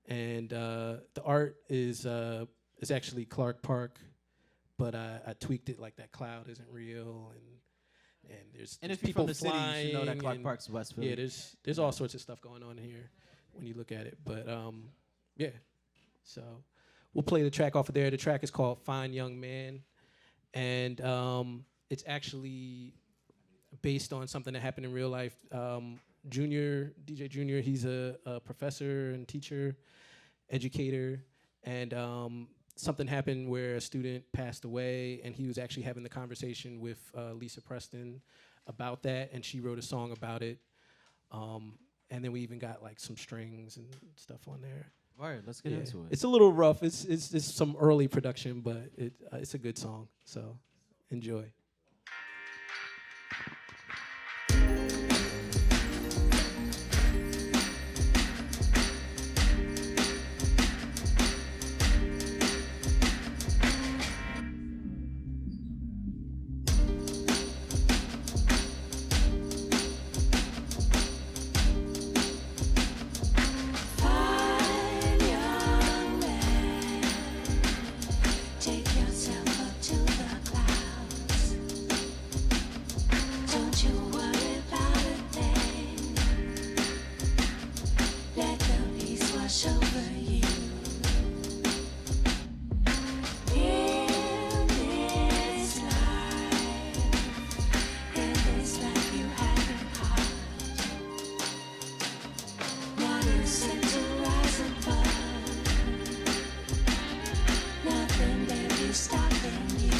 And the art is actually Clark Park, but I tweaked it like that cloud isn't real, and there's And if you're people from the city, you should know that Clark and Park's West Philly. Yeah, there's all sorts of stuff going on here when you look at it. But yeah, so we'll play the track off of there. The track is called Fine Young Man, and it's actually based on something that happened in real life. DJ Junior, he's a professor and teacher, educator, and something happened where a student passed away, and he was actually having the conversation with Lisa Preston about that, and she wrote a song about it. And then we even got like some strings and stuff on there. Word, let's get into it. It's a little rough. It's some early production, but it's a good song. So enjoy. Fine young man, take yourself up to the clouds. Don't you worry about a thing. Let the peace wash over you. In this life you have been hard. One is set to rise above. Nothing may be stopping you.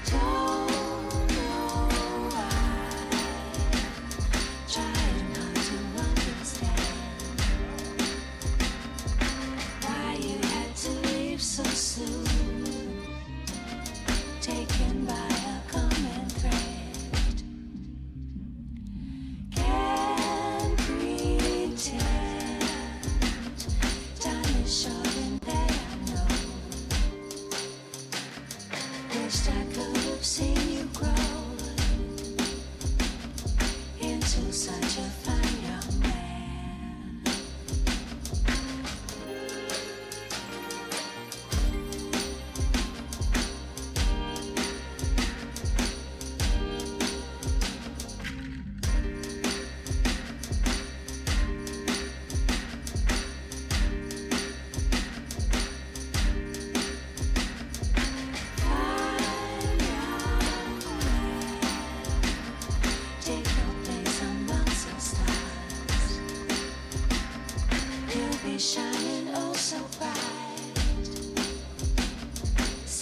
Don't know why. Trying not to understand why you had to leave so soon. Taken by a common thread. Can't pretend time is short and that I know.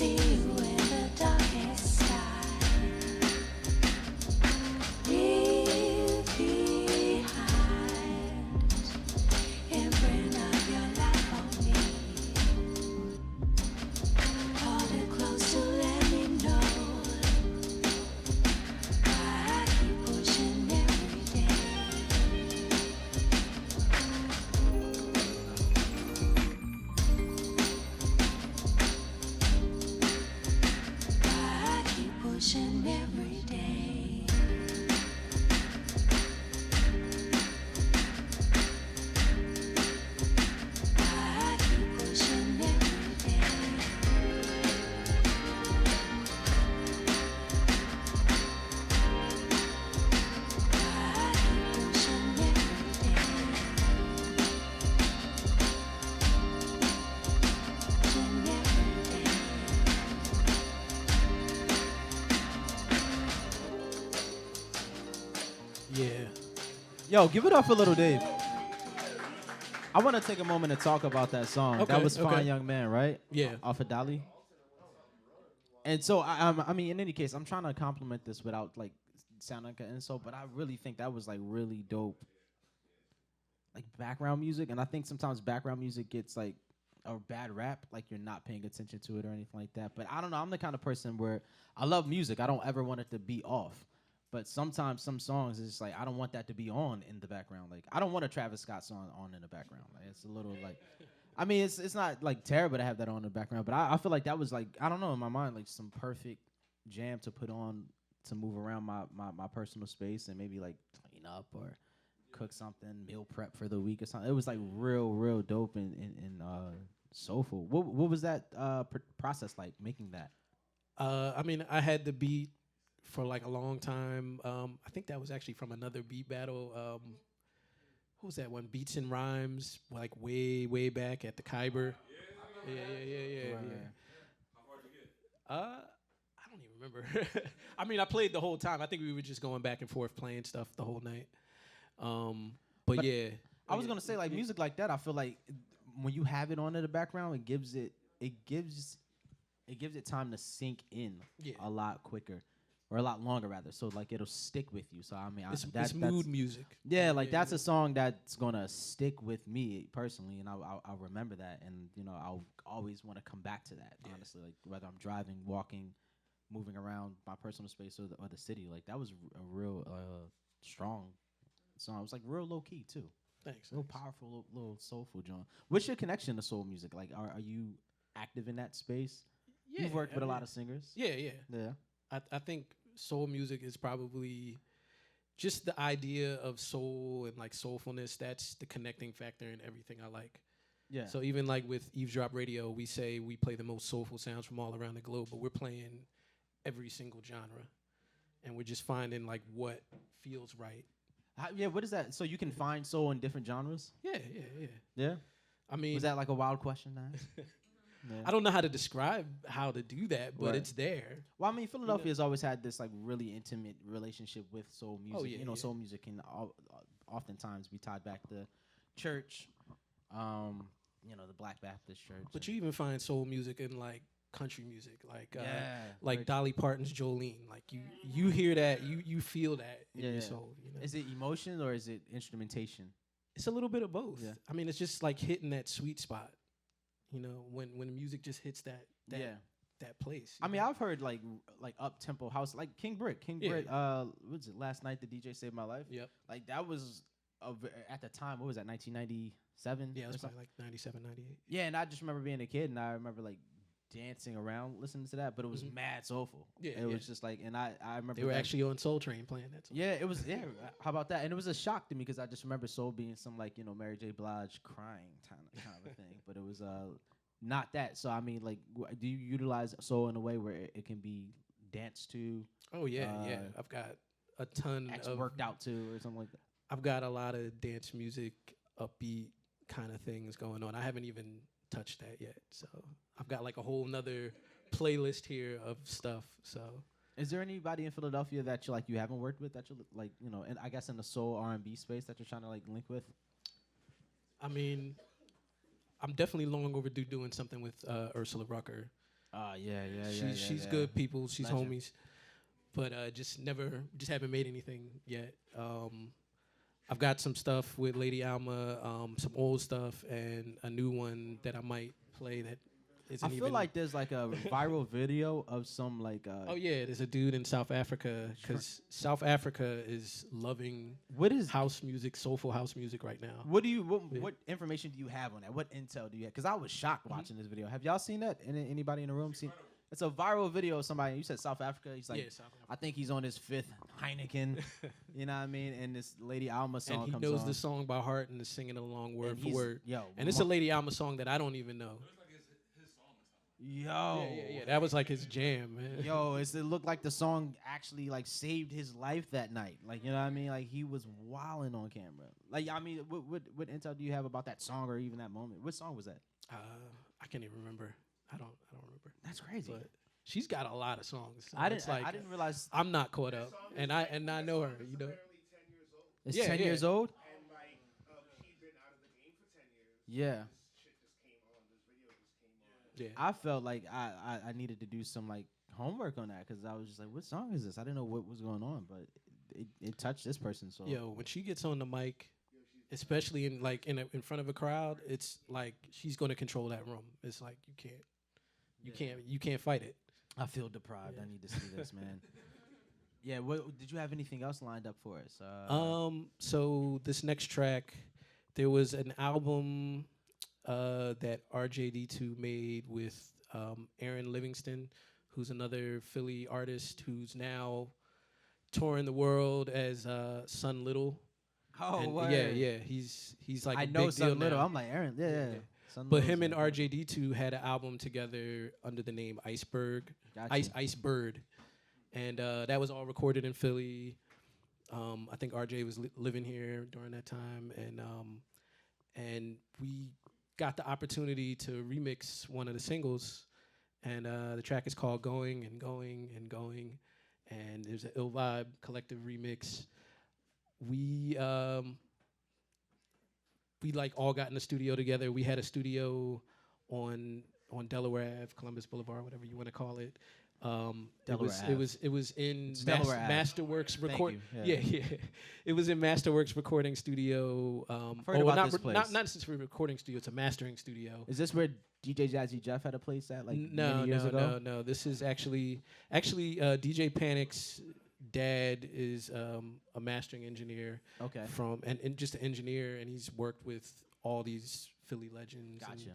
see you in the darkest sky. Leave behind imprint of your life on me. Hold it close to let me know why I keep pushing every day. Why I keep pushing every day. I keep pushing every day. I keep pushing every day. Pushing every day. Yeah. Yo, give it up for Little Dave. I want to take a moment to talk about that song. Okay, That was Fine okay. Young Man, right? Yeah. Off of Dolly. And so, I mean, in any case, I'm trying to compliment this without, like, sounding like an insult, but I really think that was, like, really dope, like, background music. And I think sometimes background music gets, like, a bad rap, like you're not paying attention to it or anything like that. But I don't know. I'm the kind of person where I love music. I don't ever want it to be off. But sometimes some songs it's just like I don't want that to be on in the background. Like I don't want a Travis Scott song on in the background. Like it's a little like, I mean it's not like terrible to have that on in the background. But I feel like that was like I don't know in my mind like some perfect jam to put on to move around my personal space and maybe like clean up or cook something, meal prep for the week or something. It was like real dope and soulful. What was that process like making that? I mean, I had the beat for like a long time. I think that was actually from another beat battle. What was that one? Beats and Rhymes, like way back at the Kyber. Yeah. I don't even remember. I mean, I played the whole time. I think we were just going back and forth playing stuff the whole night. But yeah. I was gonna say like music like that. I feel like when you have it on in the background, it gives it time to sink in a lot quicker or a lot longer rather. So like it'll stick with you. So I mean, It's that's mood music. Yeah, like that's a song that's gonna stick with me personally, and I'll remember that, and you know I'll always want to come back to that. Honestly, like whether I'm driving, walking, moving around my personal space or the city, like that was a real strong song. It was like real low key too. Thanks. Real powerful, little soulful John. What's your connection to soul music? Like, are you active in that space? Yeah, You've worked I with a mean, lot of singers. Yeah. Yeah. I think soul music is probably just the idea of soul and like soulfulness. That's the connecting factor in everything I like. Yeah. So even like with Eavesdrop Radio, we say we play the most soulful sounds from all around the globe, but we're playing every single genre, and we're just finding like what feels right. Yeah. What is that? So you can find soul in different genres. Yeah. Yeah. I mean, Was that like a wild question to ask? Yeah. I don't know how to describe how to do that, but Right. it's there. Well, I mean, Philadelphia has always had this like really intimate relationship with soul music. Oh, yeah, you know, yeah. soul music can oftentimes be tied back to church. You know, the Black Baptist Church. But you even find soul music in like country music, like very Dolly Parton's Jolene. Like you hear that, you feel that in Yeah, your yeah. soul. You know? Is it emotion or is it instrumentation? It's a little bit of both. Yeah. I mean, it's just like hitting that sweet spot. You know, when the music just hits that place. I you mean, know? I've heard like up tempo house, like King Brick. Yeah. Brick. What was it? Last night, the DJ saved my life. Yep. Like that was at the time. What was that? 1997. Yeah, it or was something? probably like 97, 98. Yeah, and I just remember being a kid, and I remember like dancing around listening to that, but it was mad soulful. Yeah, it was just like, and I remember They were that- actually on Soul Train playing that song. Yeah, it was. Yeah, how about that? And it was a shock to me because I just remember soul being some like Mary J. Blige crying kind of a thing, but it was not that. So I mean, like, do you utilize soul in a way where it can be danced to, Oh yeah. I've got a ton of worked out to, or something like that? I've got a lot of dance music, upbeat kind of things going on. I haven't even touched that yet. So I've got like a whole nother playlist here of stuff. So Is there anybody in Philadelphia that you haven't worked with that you like, and I guess in the soul R&B space that you're trying to like link with? I mean, I'm definitely long overdue doing something with Ursula Rucker. Oh yeah. She's good people. She's Legend. homies, but just haven't made anything yet. I've got some stuff with Lady Alma, some old stuff, and a new one that I might play that isn't I feel even. like there's like a viral video of some like. Oh yeah, there's a dude in South Africa because South Africa is loving What is house music, soulful house music right now. what information do you have on that? What intel do you have? Because I was shocked watching this video. Have y'all seen that? Anybody in the room seen? It's a viral video of somebody. You said South Africa. He's like, Yeah, South Africa. I think he's on his 5th Heineken. You know what I mean? And this Lady Alma song And he comes knows on. the song by heart and is singing along word And for he's- word. yo, and it's a Lady Alma song that I don't even know. Yo, Yeah, that was like his jam, man. yo, it looked like the song actually like saved his life that night. Like, you know what I mean? Like he was wilding on camera. Like, I mean, what intel do you have about that song or even that moment? What song was that? I can't even remember. I don't remember. That's crazy. But she's got a lot of songs. So I it's didn't. like, I didn't realize I'm not caught up, and I know her. You know. it's Yeah, 10 yeah. years old. And like, she'd been out of the game for 10 years. Yeah. This shit just came on. This video just came on. Yeah. I felt like I needed to do some like homework on that because I was just like, what song is this? I didn't know what was going on, but it touched this person. So Yo, when she gets on the mic, especially in like in front of a crowd, it's like she's gonna control that room. It's like you can't fight it. I feel deprived. I need to see this, man. Yeah. What did you have anything else lined up for us? So this next track, there was an album that RJD2 made with Aaron Livingston, who's another Philly artist who's now touring the world as Son Little. Oh, And word. yeah, he's like I a know big deal Son Little. now. I'm like Aaron. Yeah. Son But Little's him and like- RJD2 had an album together under the name Iceberg, Gotcha. Ice Bird, and that was all recorded in Philly. I think RJ was living here during that time, and we got the opportunity to remix one of the singles, and the track is called "Going and Going and Going," and there's an Ill Vibe collective remix. We like all got in the studio together. We had a studio on Delaware Ave, Columbus Boulevard, whatever you want to call it. Delaware It was in It's Delaware Ave. Masterworks Thank record. you. Yeah. It was in Masterworks recording studio. heard about not this place. not necessarily recording studio. It's a mastering studio. Is this where DJ Jazzy Jeff had a place at like many years ago? No. This is actually DJ Panic's dad is a mastering engineer. Okay. And just an engineer, and he's worked with all these Philly legends. Gotcha.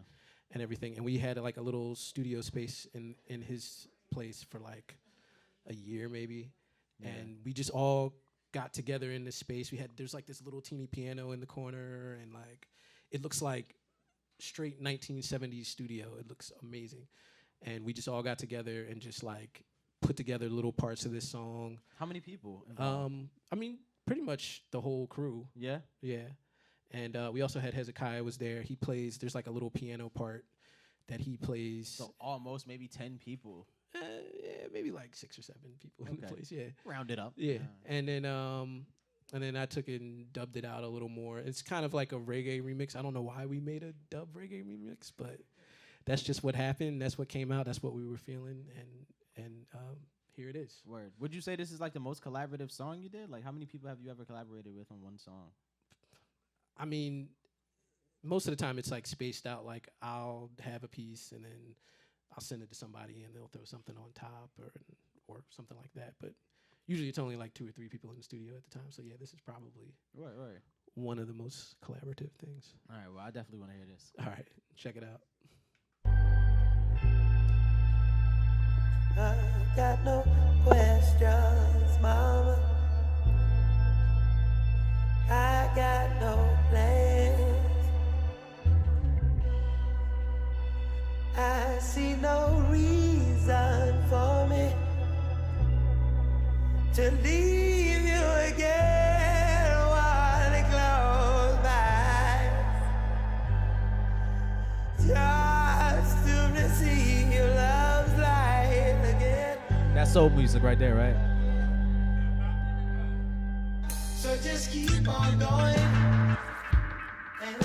And everything. And we had like a little studio space in his place for like a year maybe. Yeah. And we just all got together in this space. There's like this little teeny piano in the corner, and like it looks like straight 1970s studio. It looks amazing. And we just all got together and just like put together little parts of this song. How many people involved? I mean, pretty much the whole crew. Yeah. Yeah. And we also had Hezekiah was there. He plays, there's like a little piano part that he plays. So almost maybe 10 people. Yeah, maybe like 6 or 7 people in the Okay. place. Yeah. Round it up. Yeah. And then I took it and dubbed it out a little more. It's kind of like a reggae remix. I don't know why we made a dub reggae remix, but that's just what happened. That's what came out. That's what we were feeling. And here it is. Word. Would you say this is like the most collaborative song you did? Like how many people have you ever collaborated with on one song? I mean, most of the time it's like spaced out. Like I'll have a piece and then I'll send it to somebody and they'll throw something on top or something like that. But usually it's only like 2 or 3 people in the studio at the time. So yeah, this is probably Right. one of the most collaborative things. All right. Well, I definitely want to hear this. All right, check it out. I got no questions, mama. I got no plans. I see no reason for me to leave you again while I close my eyes. Just to receive your love's light again. That's soul music right there, right? So just keep on going and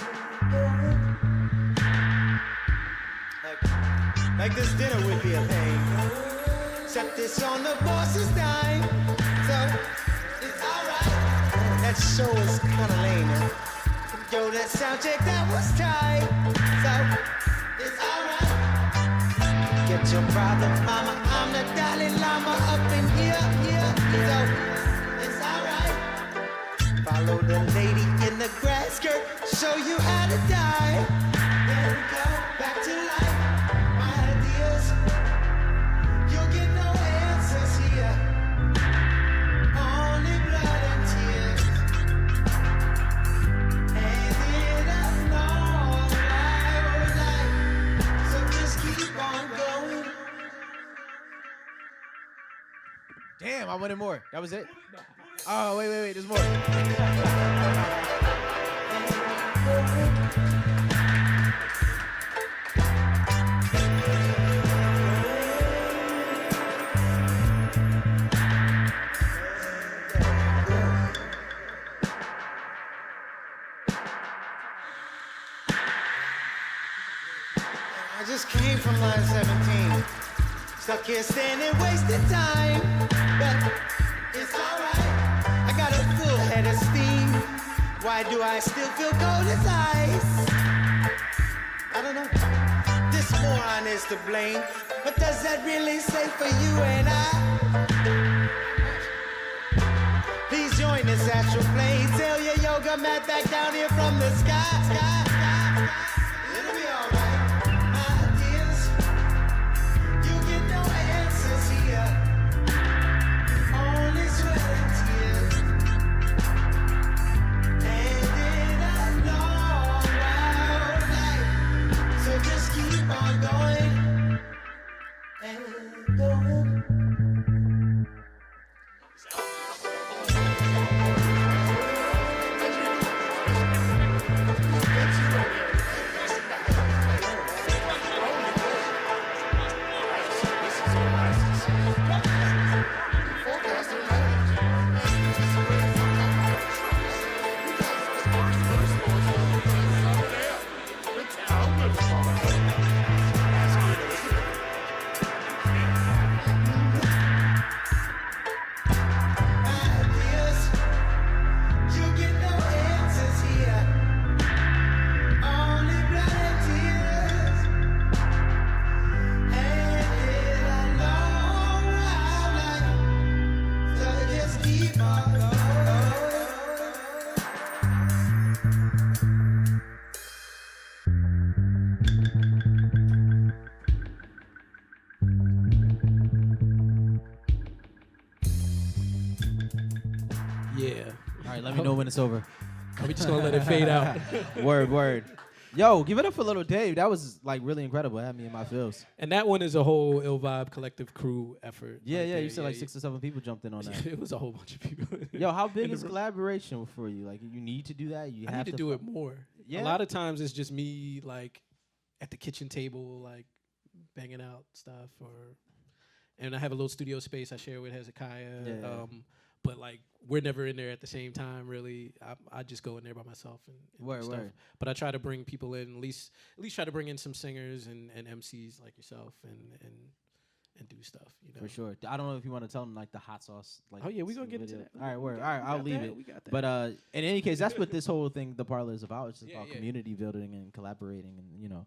going. like this dinner would be a pain. Except this on the boss's dime, so it's alright. That show was kinda lame, man. Yo, that sound check, that was tight, so it's alright. Get your problem, mama, I'm the Dalai Lama up in here, so it's alright. Follow the lady in the grass skirt, show you how to die. Then go back to life, my ideas. You'll get no answers here, only blood and tears. And in a long life, so just keep on going. Damn, I wanted more. That was it? Oh, wait, there's more. I just came from line 17. Stuck here standing, wasting time. But it's alright. I got a full head of steam. Why do I still feel cold as ice? I don't know. This moron is to blame. But does that really say for you and I? Please join this astral plane. Sail your yoga mat back down here from the sky. It'll be alright. Let me know when it's over. We just gonna let it fade out. Word. Yo, give it up for little Dave. That was like really incredible. It had me in my feels. And that one is a whole Ill Vibe collective crew effort. Yeah, right yeah. there. You said like 6 or 7 people jumped in on that. It was a whole bunch of people. Yo, how big is collaboration for you? Like, you need to do that? You I have need to do it more. Yeah? A lot of times it's just me like at the kitchen table, like banging out stuff, and I have a little studio space I share with Hezekiah. Yeah. But like we're never in there at the same time, really. I just go in there by myself and do stuff. Word. But I try to bring people in, at least try to bring in some singers and MCs like yourself and do stuff. You know, For sure. I don't know if you want to tell them like the hot sauce. Like, oh yeah, we gonna get into that. All right, word. All right, I'll leave it. We got that. But in any case, that's what this whole thing, the Parlor, is about. It's just about yeah. community building and collaborating, and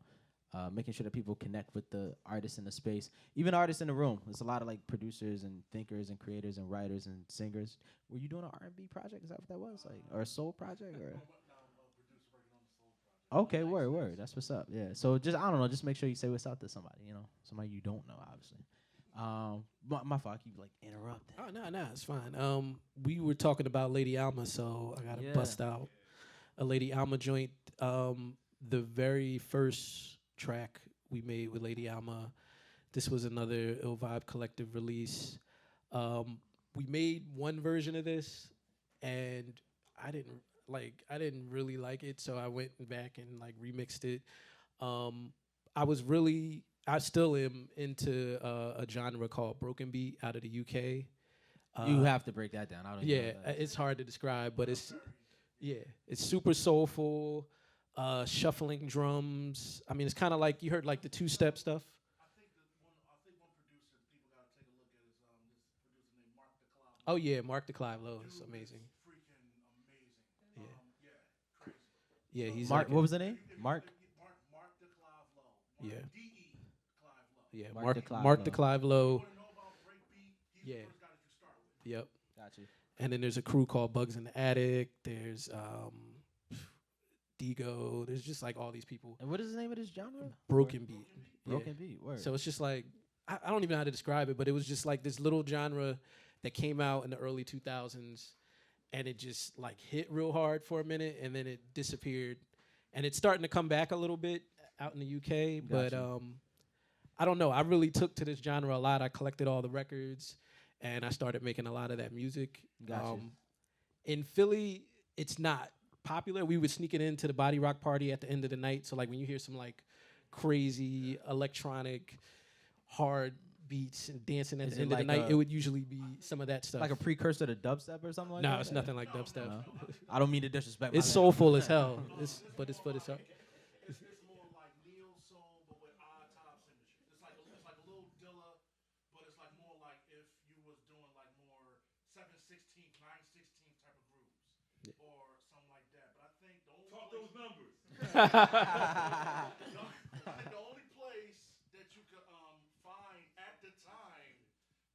making sure that people connect with the artists in the space, even artists in the room. There's a lot of like producers and thinkers and creators and writers and singers. Were you doing an R&B project? Is that what that was? Like, or a soul project? Or okay, word. That's what's up. Yeah. So just, I don't know, just make sure you say what's up to somebody. Somebody you don't know, obviously. My fault. I keep like interrupting. Oh no, it's fine. We were talking about Lady Alma, so I gotta bust out a Lady Alma joint. The very first track we made with Lady Alma, this was another Ill Vibe collective release. We made one version of this, and I didn't really like it, so I went back and like remixed it. I still am into a genre called broken beat out of the UK. You have to break that down. I don't Yeah, know that. it's hard to describe, but it's super soulful, shuffling drums. I mean, it's kind of like you heard like the two-step stuff. Oh yeah, Mark the Clive Lowe is amazing. Freaking amazing. Yeah. Yeah, crazy. Yeah, he's Mark, like what was the name? If you- Mark. Mark the Clive Lowe. Yeah. D.E. Clive Lowe. yeah, Mark the Clive Mark the Lowe. Clive You Lowe. want to know about breakbeat? He's Yeah. the first guy that you start with. Yep. Got you. And then there's a crew called Bugs in the Attic. There's Digo. There's just like all these people. And what is the name of this genre? Broken Beat. Broken Beat. Word. So it's just like I don't even know how to describe it, but it was just like this little genre that came out in the early 2000s, and it just like hit real hard for a minute, and then it disappeared, and it's starting to come back a little bit out in the UK. But Gotcha. I don't know. I really took to this genre a lot. I collected all the records, and I started making a lot of that music. Gotcha. In Philly, it's not popular. We would sneak it into the Body Rock party at the end of the night. So like when you hear some like crazy electronic hard beats and dancing at Is the it end of the like night, a- it would usually be some of that stuff. Like a precursor to dubstep or something like no, that? it's nothing like dubstep. No. I don't mean to disrespect. It's my soulful as hell. It's It's more like neo soul, but with odd top symmetry. It's like a little Dilla, but it's like more like if you was doing like more 7/16, 9/16 type of grooves, or something like that. But I think the only those numbers. The only place that you could find at the time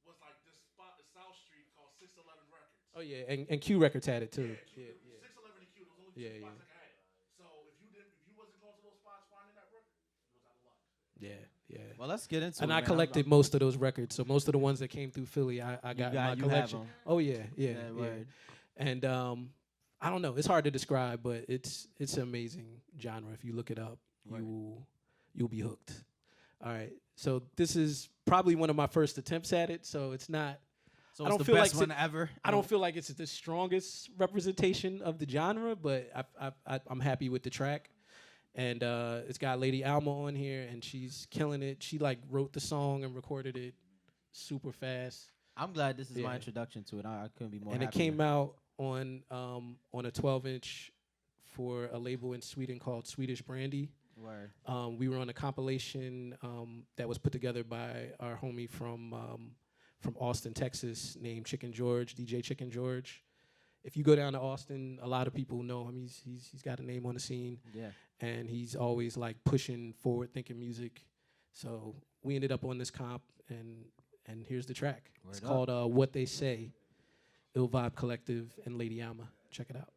was like this spot in South Street called 611 Records. Oh yeah, and Q Records had it too. Yeah, 611 and Q. Those only Yeah, two yeah. spots that had it. So if you wasn't going to those spots finding that record, it was out of luck. yeah, yeah. Well, let's get into And it. I man. collected most of those records, so most of the ones that came through Philly, I got in my you have collection. 'em. Oh yeah, yeah, Yeah, yeah. word. And I don't know, it's hard to describe, but it's an amazing genre. If you look it up, Word. you'll be hooked. All right, so this is probably one of my first attempts at it, so it's not. So I it's don't the feel best like one ever. I don't feel like it's the strongest representation of the genre, but I'm happy with the track. And it's got Lady Alma on here, and she's killing it. She like wrote the song and recorded it super fast, I'm glad this is my Yeah. introduction to it. I couldn't be more. and it happy. came out on a 12-inch for a label in Sweden called Swedish Brandy. Word. We were on a compilation that was put together by our homie from Austin, Texas, named Chicken George, DJ Chicken George. If you go down to Austin, a lot of people know him. He's got a name on the scene, Yeah. and he's always like pushing forward-thinking music. So we ended up on this comp, and here's the track. Word It's up. called What They Say, Ill Vibe Collective and Lady Alma. Check it out.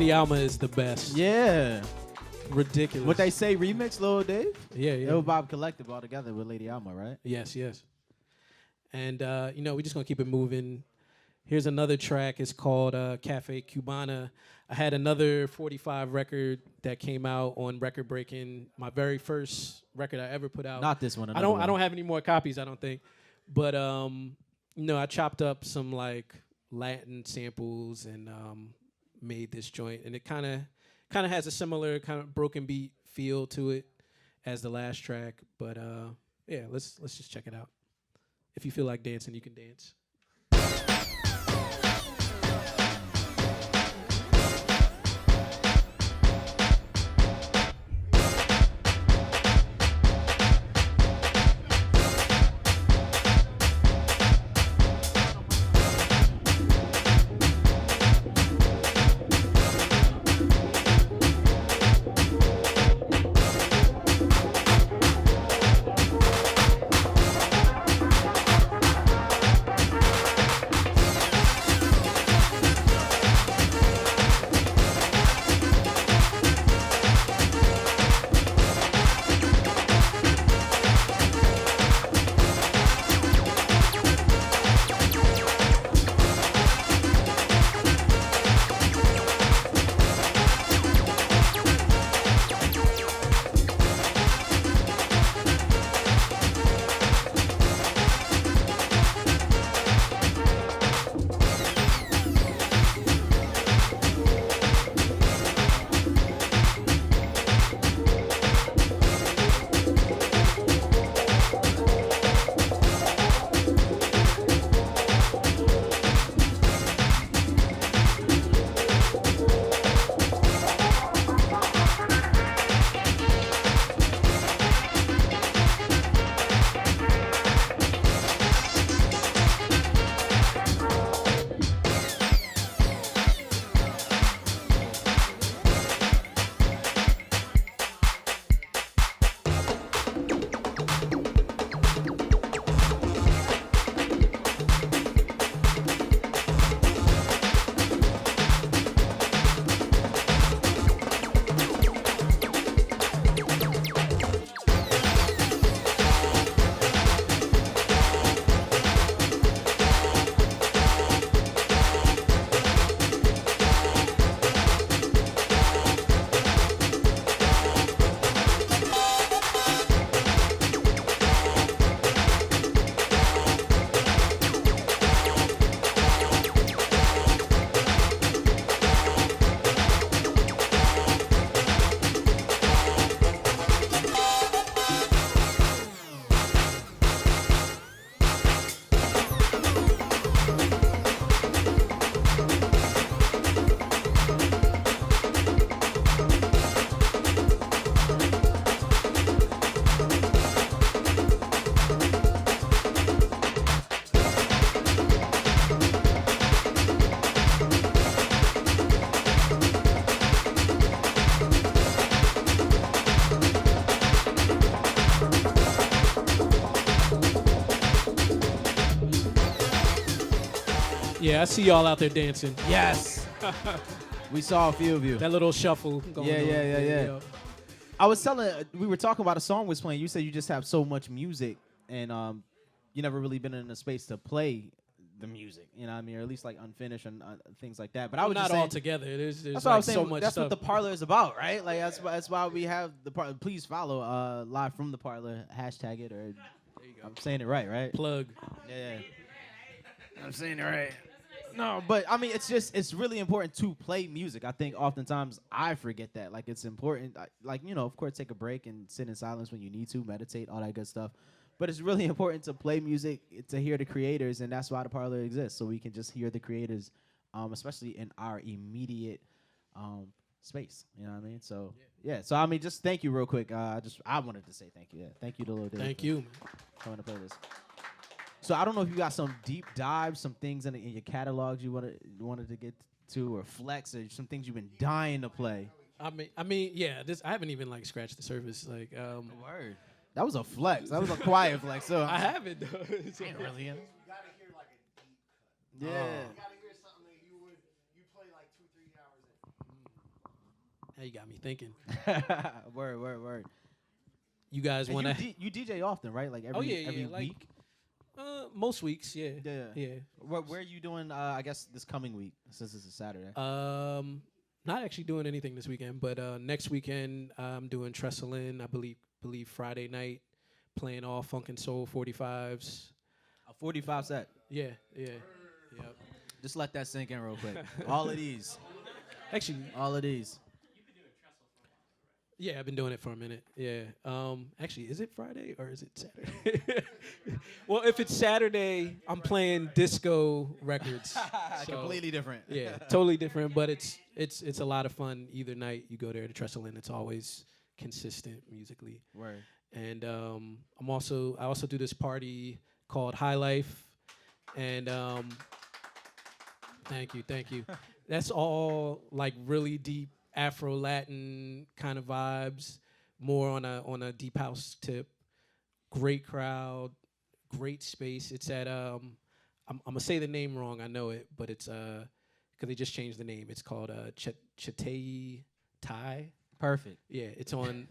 Lady Alma is the best. Yeah. Ridiculous. What they say remix, Lil Dave? Yeah, yeah. It was Bob Collective all together with Lady Alma, right? Yes, yes. And, we're just going to keep it moving. Here's another track. It's called Cafe Cubana. I had another 45 record that came out on Record Breaking, my very first record I ever put out. Not this one. I don't have any more copies, I don't think. But, I chopped up some, like, Latin samples and made this joint. And it kind of has a similar kind of broken beat feel to it as the last track. But, let's just check it out. If you feel like dancing, you can dance. Yeah, I see y'all out there dancing. Yes. We saw a few of you. That little shuffle going on. Yeah. I was we were talking about a song was playing. You said you just have so much music, and you never really been in a space to play the music. You know what I mean? Or at least like unfinished and things like that. But I was not just saying, all together. There's that's like what I was saying. so much That's stuff. what the Parlor is about, right? Like that's why we have the Parlor. Please follow live from the Parlor. Hashtag it, or there you go. I'm saying it right? Plug. Yeah. I'm saying it right. No, but I mean, it's really important to play music. I think oftentimes I forget that. Like, it's important. Of course, take a break and sit in silence when you need to, meditate, all that good stuff. But it's really important to play music, to hear the creators, and that's why the Parlor exists, so we can just hear the creators, especially in our immediate space. You know what I mean? So, yeah. So, I mean, just thank you real quick. I wanted to say thank you. Yeah. Thank you to Lil Dave. Thank you, man. Coming to play this. So I don't know if you got some deep dives, some things in your catalogs you wanted to get to, or flex, or some things you've been dying to play. I mean, yeah. I haven't even like scratched the surface. Like, word. That was a flex. That was a quiet flex. So I haven't. Though. Ain't really in. You gotta hear like a deep cut. Yeah. You gotta hear something that you play like 2-3 hours in. Now you got me thinking. Word. You guys And want to? you DJ often, right? Like every like, week. Most weeks, yeah. Yeah. Where are you doing? I guess this coming week, since it's a Saturday. Not actually doing anything this weekend, but next weekend I'm doing Trestle-In. I believe Friday night, playing all funk and soul 45s. A 45 set. Yeah. Just let that sink in real quick. All of these. Actually, All of these. yeah, I've been doing it for a minute. Yeah. Actually, is it Friday or is it Saturday? Well, if it's Saturday, I'm playing disco records. So, Completely different. yeah, totally different, but it's a lot of fun either night you go there to Trestle-In. It's always consistent musically. Word. And I also do this party called High Life, and thank you. That's all like really deep Afro Latin kind of vibes, more on a deep house tip. Great crowd, great space. It's at I'm gonna say the name wrong. I know it, but it's because they just changed the name. It's called Chatei Thai. Perfect. Yeah, it's on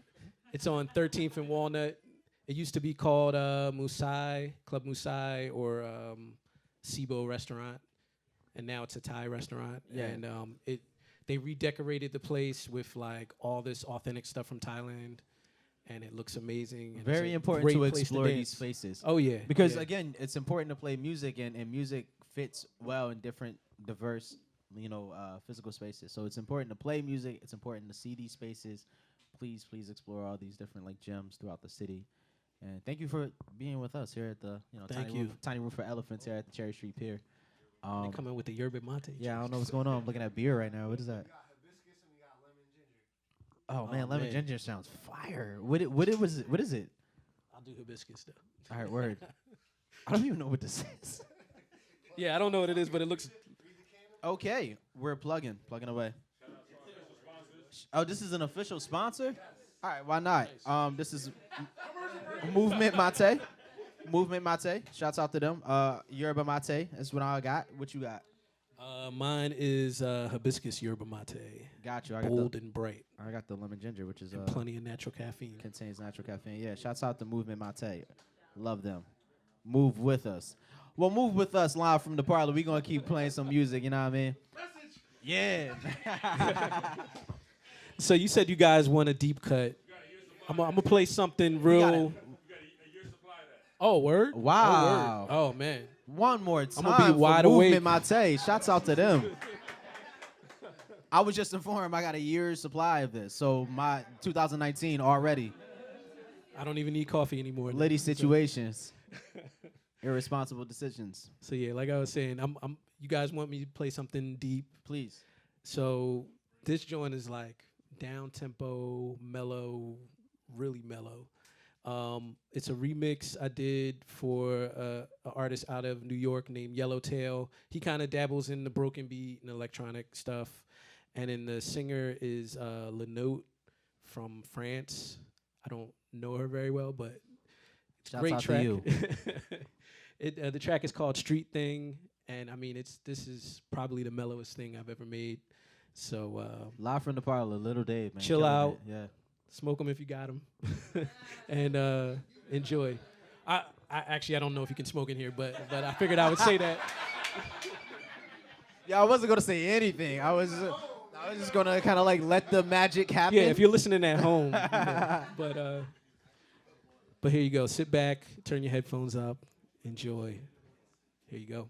13th and Walnut. It used to be called Musai, Club Musai, or Sibo Restaurant, and now it's a Thai restaurant. Yeah. And they redecorated the place with like all this authentic stuff from Thailand, and it looks amazing. And Very it's a important great to place explore dance. these spaces. Oh yeah, Because yeah. again, it's important to play music, and music fits well in different, diverse, physical spaces. So it's important to play music. It's important to see these spaces. Please explore all these different like gems throughout the city. And thank you for being with us here at the Thank you. Tiny Room for Elephants here at the Cherry Street Pier. They come in with the yerba mate. Yeah, I don't know what's going on. I'm looking at beer right now. What is that? We got hibiscus and we got lemon ginger. Oh man, lemon man. ginger sounds fire. What is it? I'll do hibiscus though. All right, word. I don't even know what this is. Yeah, I don't know what it is, but it looks. Okay, we're plugging away. Oh, this is an official sponsor? All right, why not? This is Movement Mate. Movement Mate. Shouts out to them. Yerba Mate. That's what I got. What you got? Mine is hibiscus yerba mate. Got you. Bold and bright. I got the lemon ginger, which is And plenty of natural caffeine. contains natural caffeine. Yeah, shouts out to Movement Mate. Love them. Move with us. Well, move with us live from the parlor. We're going to keep playing some music, you know what I mean? Yeah. So you said you guys want a deep cut. I'm gonna play something real. Oh, word? Wow. Oh, man. One more time I'ma be for wide Movement awake. Mate. Shouts out to them. I was just informed I got a year's supply of this. So my 2019 already. I don't even need coffee anymore. Litty situations. Irresponsible decisions. So yeah, like I was saying, you guys want me to play something deep? Please. So this joint is like down tempo, mellow, really mellow. It's a remix I did for an artist out of New York named Yellowtail. He kind of dabbles in the broken beat and electronic stuff. And then the singer is Lenote from France. I don't know her very well, but it's a Shouts great out to track. you. The track is called Street Thing, and I mean this is probably the mellowest thing I've ever made. So Live from the parlor, Little Dave, man. Chill Killing out. it. Yeah. smoke them if you got them, and enjoy. I actually I don't know if you can smoke in here, but I figured I would say that. Yeah, I wasn't gonna say anything. I was just gonna kind of like let the magic happen. Yeah, if you're listening at home, but here you go. Sit back, turn your headphones up, enjoy. Here you go.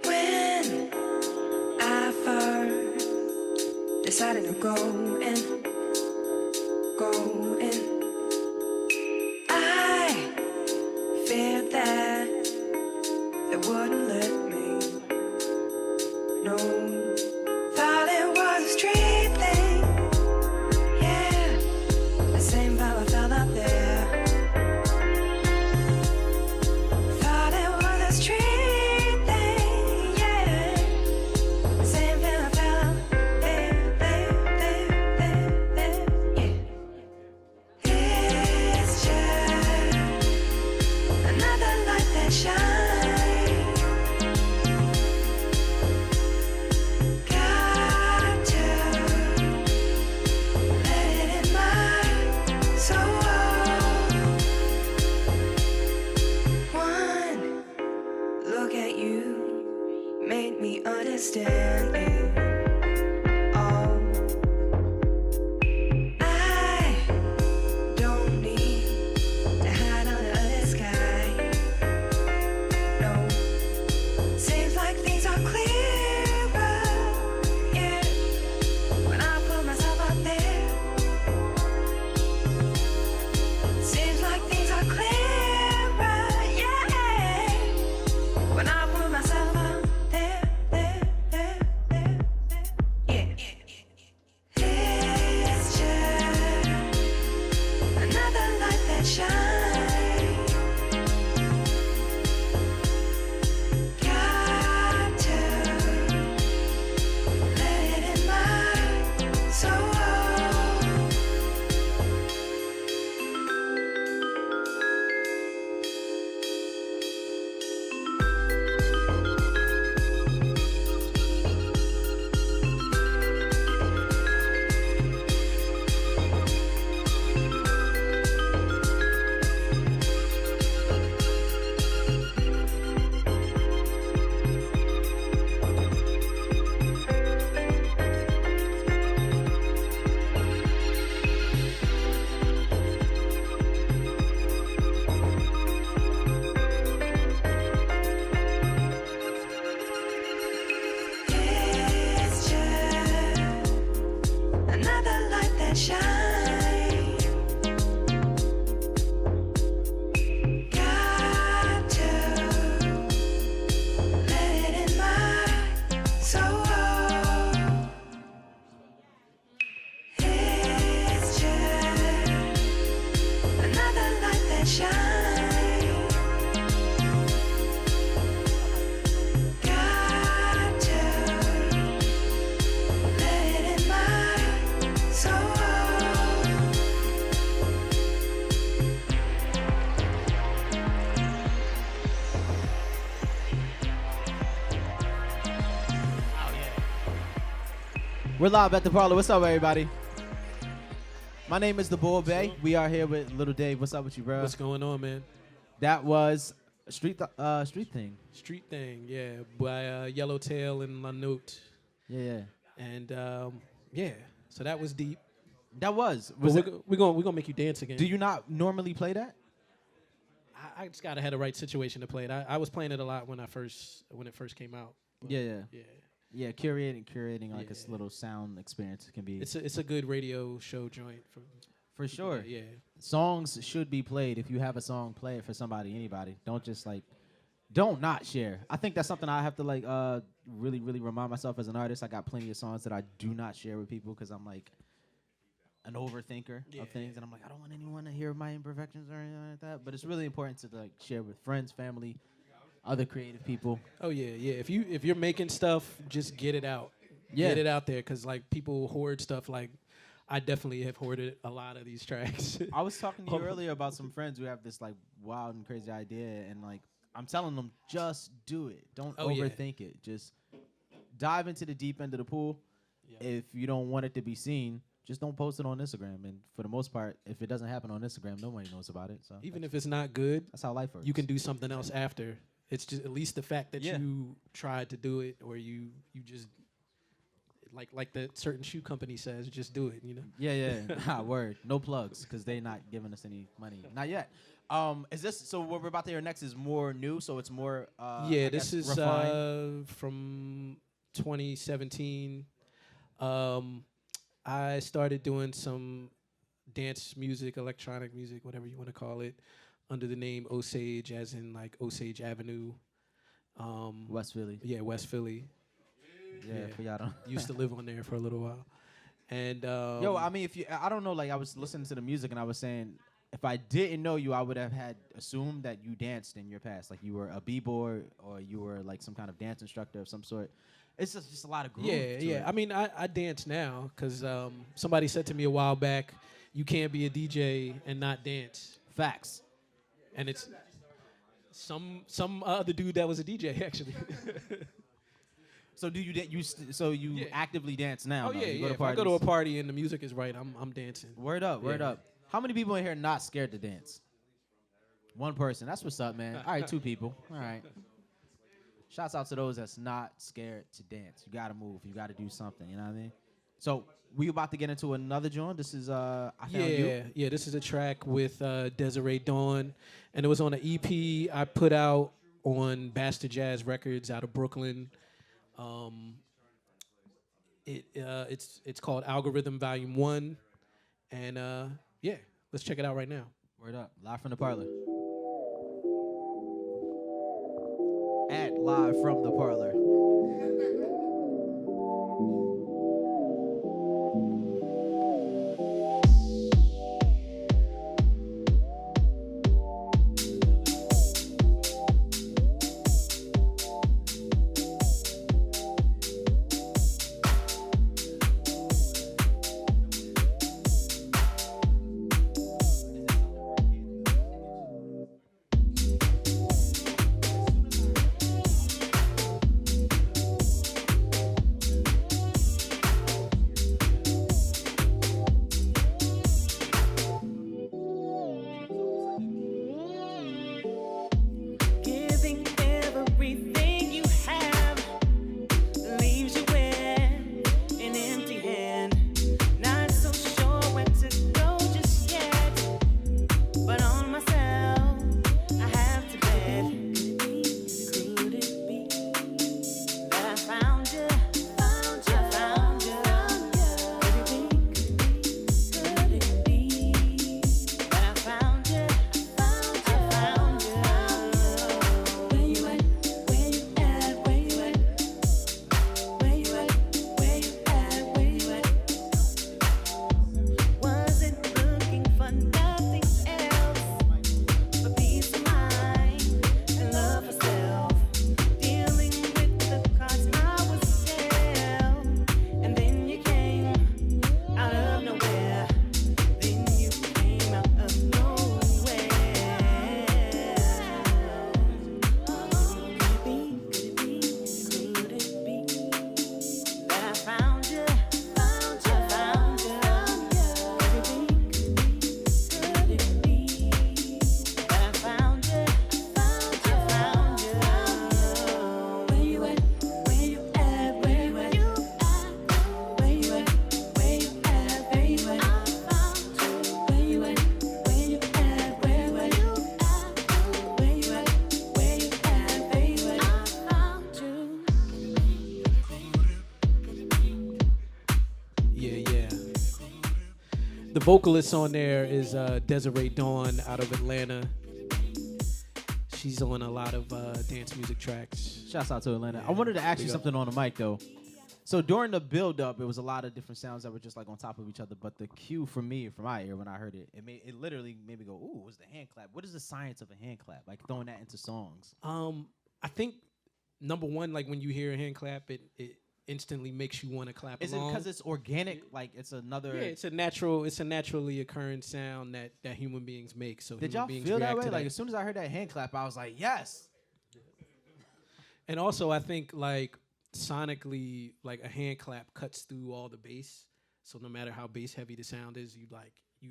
When I first decided to go in, I shine. Got to let it in my soul. It's just another light that shines. Got to let it in my soul. We're live at the Parlor. What's up, everybody? My name is the Bull Bay. We are here with Little Dave. What's up with you, bro? What's going on, man? That was Street Thing. Street Thing, yeah, by Yellowtail and La Note. Yeah. And yeah, so that was deep. That was. But that- we're gonna make you dance again. do you not normally play that? I just gotta have the right situation to play it. I was playing it a lot when it first came out. But Yeah. yeah. Yeah, curating like a Yeah. little sound experience can be It's a good radio show joint for sure. Yeah. Songs should be played. If you have a song, play it for somebody, anybody. Don't just don't not share. I think that's something I have to really, really remind myself as an artist. I got plenty of songs that I do not share with people because I'm like an overthinker of things, and I'm like, I don't want anyone to hear my imperfections or anything like that. But it's really important to like share with friends, family, other creative people. Oh yeah, yeah. If you're making stuff, just get it out. Yeah. Get it out there, cause like people hoard stuff. Like I definitely have hoarded a lot of these tracks. I was talking to you earlier about some friends who have this like wild and crazy idea, and like I'm telling them, just do it. Don't Oh, yeah. overthink it. Just dive into the deep end of the pool. Yeah. If you don't want it to be seen, just don't post it on Instagram. And for the most part, if it doesn't happen on Instagram, nobody knows about it. So Even if it's not good, that's how life works. you can do something else after. It's just at least the fact that Yeah. you tried to do it, or you just like that certain shoe company says, just do it. You know. Yeah. Word. No plugs because they're not giving us any money. Not yet. Is this so? What we're about to hear next is more new. So it's more. Yeah, I this guess, is refined. from 2017. I started doing some dance music, electronic music, whatever you want to call it, under the name Osage, as in like Osage Avenue. West Philly. Yeah, West Philly. Yeah, for y'all don't. Used to live on there for a little while. And Yo, I mean, I don't know. Like, I was listening to the music and I was saying, if I didn't know you, I would have assumed that you danced in your past, like you were a b-boy or you were like some kind of dance instructor of some sort. It's just a lot of groove. yeah, to yeah. it. I mean, I dance now because somebody said to me a while back, you can't be a DJ and not dance. Facts. And it's some other dude that was a DJ actually. So do you Yeah. actively dance now? Oh though? yeah, You yeah. go to If I go to a parties? party and the music is right, I'm dancing. Word up. Yeah. How many people in here not scared to dance? One person. That's what's up, man. All right, two people. All right. Shouts out to those that's not scared to dance. You gotta move. You gotta do something. You know what I mean? So we about to get into another joint. This is I Found You. Yeah. This is a track with Desiree Dawn, and it was on an EP I put out on Bastard Jazz Records out of Brooklyn. It's called Algorithm Volume 1, and yeah, let's check it out right now. Word up. Live from the Parlor. At Live from the Parlor. The vocalist on there is Desiree Dawn out of Atlanta. She's on a lot of dance music tracks. Shouts out to Atlanta. Yeah, I wanted to ask you big up. something on the mic though. So during the build-up, it was a lot of different sounds that were just like on top of each other. But the cue for me, from my ear, when I heard it, it literally made me go, "Ooh, it was the hand clap." What is the science of a hand clap? Like throwing that into songs. I think number one, like when you hear a hand clap, it instantly makes you want to clap Is along. it because it's organic? Like it's another. Yeah, it's a naturally occurring sound that human beings make. So Did human y'all beings feel that react way? to Like as soon as I heard that hand clap, I was like, "Yes." And also, I think like sonically, like a hand clap cuts through all the bass. So no matter how bass heavy the sound is, you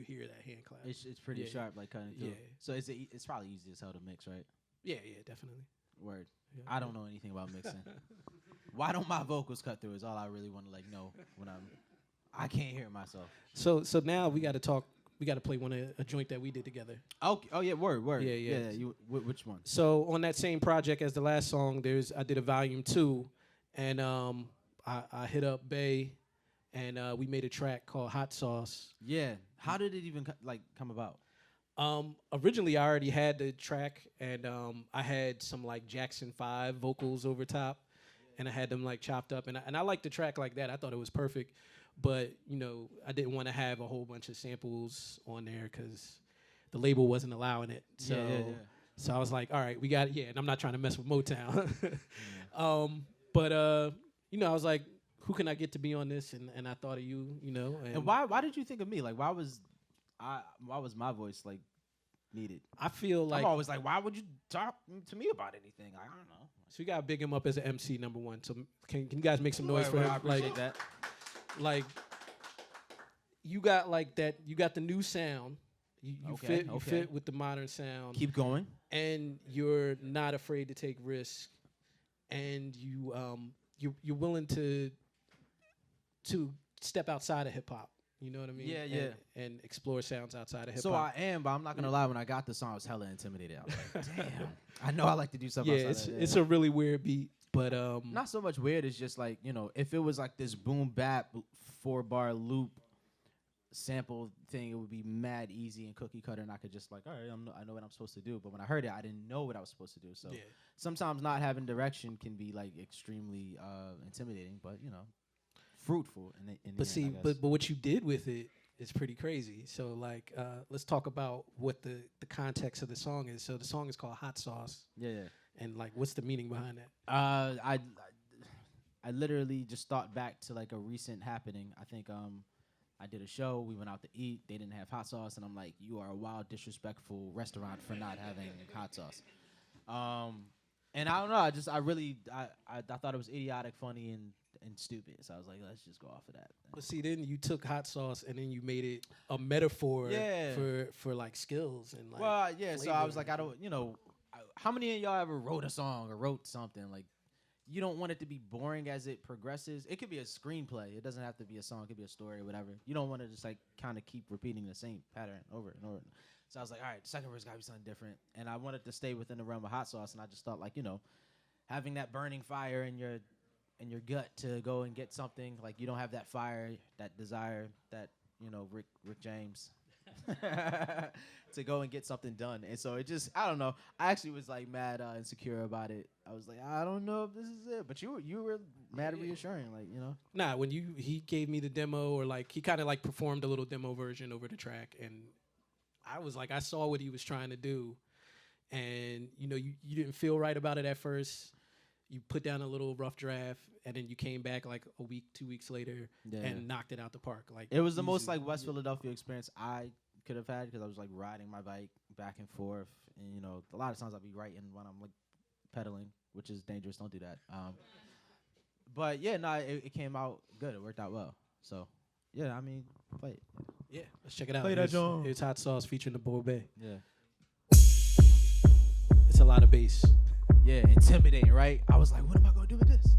hear that hand clap. It's pretty Yeah. sharp, like cutting through. Yeah. So it's probably easy as hell to mix, right? Yeah, definitely. Word. Yeah, I don't know anything about mixing. Why don't my vocals cut through? Is all I really want to like know when I can't hear myself. So now we got to talk. We got to play a joint that we did together. Okay. Oh yeah, word. Yeah. Which one? So on that same project as the last song, I did a volume 2, and I hit up Bay, and we made a track called Hot Sauce. Yeah. How did it even come about? Originally, I already had the track, and I had some like Jackson 5 vocals over top, and I had them like chopped up, and I liked the track like that. I thought it was perfect, but I didn't want to have a whole bunch of samples on there because the label wasn't allowing it. So, so I was like, all right, we got it. Yeah, and I'm not trying to mess with Motown. But I was like, who can I get to be on this? And I thought of you, And why did you think of me? Like, why was my voice like needed? I feel like I'm always like, why would you talk to me about anything? Like, I don't know. So you gotta big him up as an MC, number one. So can you guys make some noise for him? I appreciate that. Like you got like that. You got the new sound. You fit with the modern sound. Keep going. And you're not afraid to take risks. And you're willing to step outside of hip hop. You know what I mean? Yeah. And explore sounds outside of hip hop. So I am, but I'm not gonna lie. When I got the song, I was hella intimidated. I was like, damn. I know I like to do something. Yeah, outside of it's a really weird beat, but not so much weird. It's just like if it was like this boom bap 4-bar loop sample thing, it would be mad easy and cookie cutter, and I could just like, all right, I know what I'm supposed to do. But when I heard it, I didn't know what I was supposed to do. So sometimes not having direction can be like extremely intimidating, but fruitful. But see, but what you did with it is pretty crazy. So like, let's talk about what the context of the song is. So the song is called Hot Sauce. Yeah. And like, what's the meaning behind that? I literally just thought back to like a recent happening. I think I did a show. We went out to eat. They didn't have hot sauce, and I'm like, you are a wild, disrespectful restaurant for not having hot sauce. And I don't know. I thought it was idiotic, funny, and stupid. So I was like, let's just go off of that. But see, then you took hot sauce and then you made it a metaphor for like skills and like. Well, yeah. So I was like, flavor. I don't, how many of y'all ever wrote a song or wrote something like? You don't want it to be boring as it progresses. It could be a screenplay. It doesn't have to be a song. It could be a story or whatever. You don't want to just like kind of keep repeating the same pattern over and over. So I was like, all right, the second verse got to be something different. And I wanted to stay within the realm of hot sauce. And I just thought like, having that burning fire in your gut to go and get something, like you don't have that fire, that desire, that, Rick James to go and get something done. And so it just, I don't know. I actually was like mad insecure about it. I was like, I don't know if this is it. But you were mad reassuring, like, Nah, when he gave me the demo, or like he kind of like performed a little demo version over the track, and I was like, I saw what he was trying to do, and you didn't feel right about it at first. You put down a little rough draft, and then you came back like a week, 2 weeks later, and knocked it out the park. Like it was the most like West Philadelphia experience I could have had, because I was like riding my bike back and forth, and a lot of times I'll be writing when I'm like pedaling, which is dangerous. Don't do that. But yeah, no, it came out good. It worked out well. So yeah, I mean, play it. Yeah, let's check it out. Play that joint. Here's Hot Sauce featuring the Bull Bay. Yeah. It's a lot of bass. Yeah, intimidating, right? I was like, what am I gonna do with this?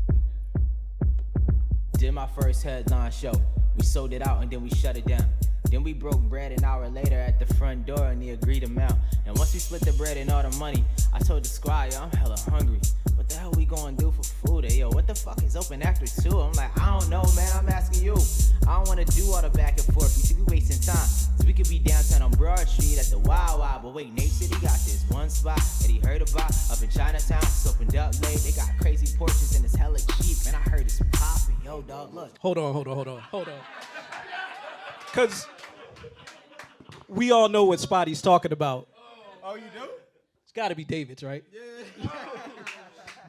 Did my first headline show. We sold it out and then we shut it down. Then we broke bread an hour later at the front door in the agreed amount. And once we split the bread and all the money, I told the squad, yo, I'm hella hungry. What the hell we gonna do for food? Hey, yo, what the fuck is open after 2? I'm like, I don't know, man, I'm asking you. I don't wanna do all the back and forth. You see, we wasting time. Broad Street at the Wild Wild. But wait, Nate City got this one spot that he heard about up in Chinatown. It's opened up late. They got crazy porches and it's hella cheap. And I heard it's popping. Yo, dog, look. Hold on. Because we all know what spot he's talking about. Oh, you do? It's got to be David's, right? Yeah.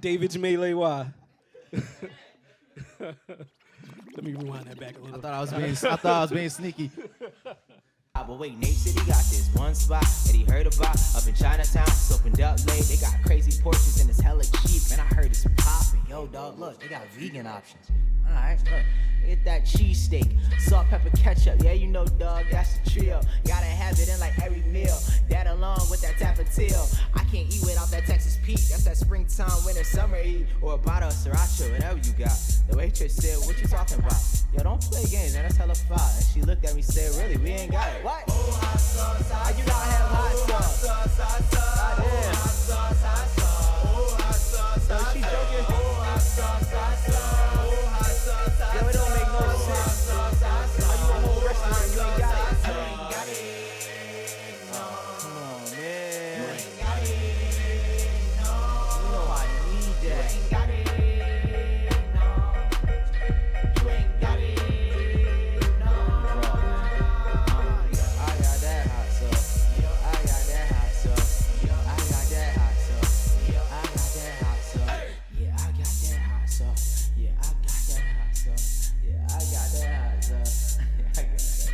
David's Melee Y. Let me rewind that back a little. I thought I was being sneaky. But wait, Nate City got this one spot that he heard about up in Chinatown. It's opened up late. They got crazy porches and it's hella cheap. And I heard it's popping. Yo, dog, look, they got vegan options. All right, look. Get that cheesesteak, salt, pepper, ketchup. Yeah, you know, dog, that's the trio. Gotta have it in like every meal. That along with that tapatio. I can't eat without that Texas Pete. That's that springtime, winter, summer heat. Or a bottle of sriracha, whatever you got. The waitress said, what you talking about? Yo, don't play games, man, that's hella fire. And she looked at me and said, really, we ain't got it. What? Oh, hot sauce, how you not have hot sauce? Goddamn. So she joking. Yo, it don't make no sense. How you a whole restaurant and you ain't got it? You ain't got it. Come on, man. You ain't got it. You know I need that. You ain't got it. You ain't got it. I got that hot sauce. I got that hot sauce. I got that hot sauce. I got that hot sauce. Yeah, I got that hot sauce. Yeah, I got that hot sauce. Yeah, I got that hot sauce. I got that.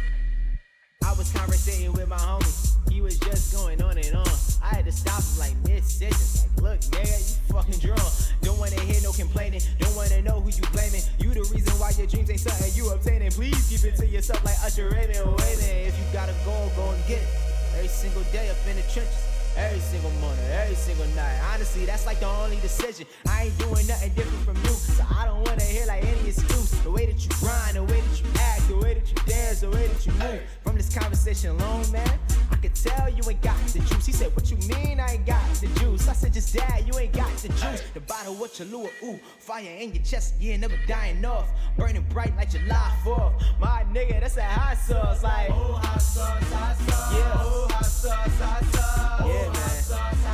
I was conversating with my homie. He was just going on and on. I had to stop him like mid-sentence. Like, look, nigga, you fucking drunk. Don't wanna hear no complaining. Don't wanna know who you blaming. You the reason why your dreams ain't something you obtaining. Please keep it to yourself like Usher Raymond waiting. If you gotta go and get it. Every single day up in the trenches. Every single morning, every single night. Honestly, that's like the only decision. I ain't doing nothing different from you, so I don't wanna hear like any excuse. The way that you grind, the way that you act, the way that you dance, the way that you move. From this conversation alone, man, I could tell you ain't got the juice. He said, what you mean I ain't got the juice? I said, just dad, you ain't got the juice. The bottle with your lure, ooh, fire in your chest, yeah, never dying off. Burning bright like July 4th. My nigga, that's a hot sauce, like, oh, hot sauce, yeah, oh, hot sauce, yeah. Yeah, man.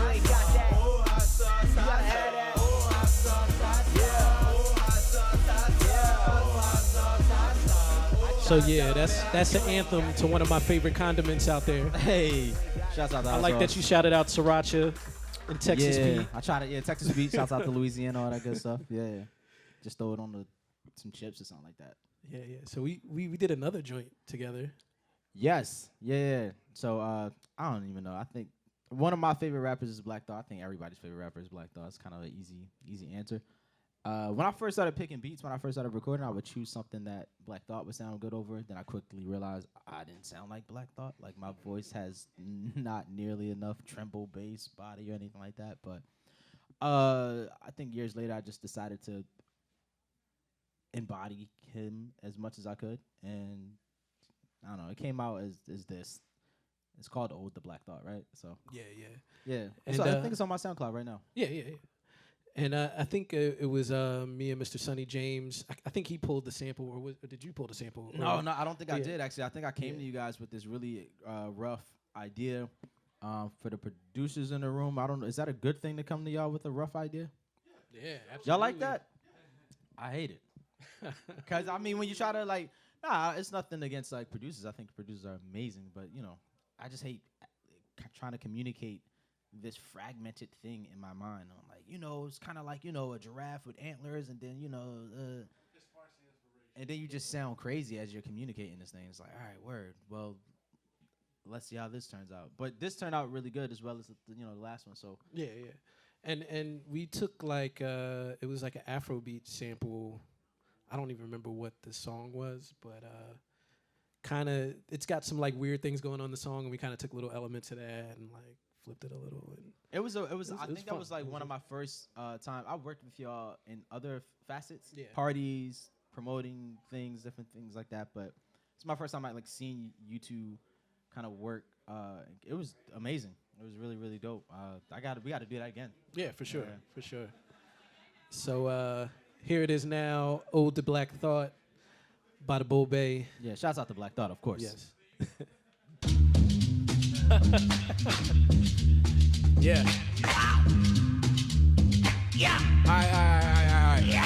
You ain't got that. You gotta have that. So yeah, that's an anthem to one of my favorite condiments out there. Hey, shouts out to I like that you shouted out sriracha and Texas Pete. I tried it. Yeah, Texas Pete. Shouts out to Louisiana, all that good stuff. Yeah. Just throw it on some chips or something like that. Yeah. So we did another joint together. Yes. Yeah. So I don't even know. I think one of my favorite rappers is Black Thought. I think everybody's favorite rapper is Black Thought. It's kind of an easy answer. When I first started picking beats, when I first started recording, I would choose something that Black Thought would sound good over. Then I quickly realized I didn't sound like Black Thought. Like, my voice has not nearly enough tremble, bass, body, or anything like that. But I think years later, I just decided to embody him as much as I could. And I don't know, it came out as this. It's called Old the Black Thought, right? So yeah. And so I think it's on my SoundCloud right now. Yeah. And I think it was me and Mr. Sonny James. I think he pulled the sample, or did you pull the sample? No, I don't think I did, actually. I think I came to you guys with this really rough idea for the producers in the room. I don't know. Is that a good thing to come to y'all with a rough idea? Yeah, absolutely. Y'all like that? I hate it. Because, I mean, when you try to, like, it's nothing against, like, producers. I think producers are amazing. But, you know, I just hate trying to communicate this fragmented thing in my mind. I'm like, it's kind of like, a giraffe with antlers, and then, and then you just sound crazy as you're communicating this thing. It's like, all right, word. Well, let's see how this turns out. But this turned out really good, as well as the last one. So yeah. And we took like it was like an Afrobeat sample. I don't even remember what the song was, but kind of it's got some like weird things going on in the song, and we kind of took little elements of that and like flipped it a little. And I think that was like one of my first time. I worked with y'all in other facets, Yeah. parties, promoting things, different things like that. But it's my first time like seeing you two kind of work. It was amazing. It was really, really dope. We got to do that again. Yeah, for sure, for sure. So here it is now, Ode to Black Thought by the Bull Bay. Yeah, shouts out to Black Thought, of course. Yes. Yeah. Yeah. All right. Yeah.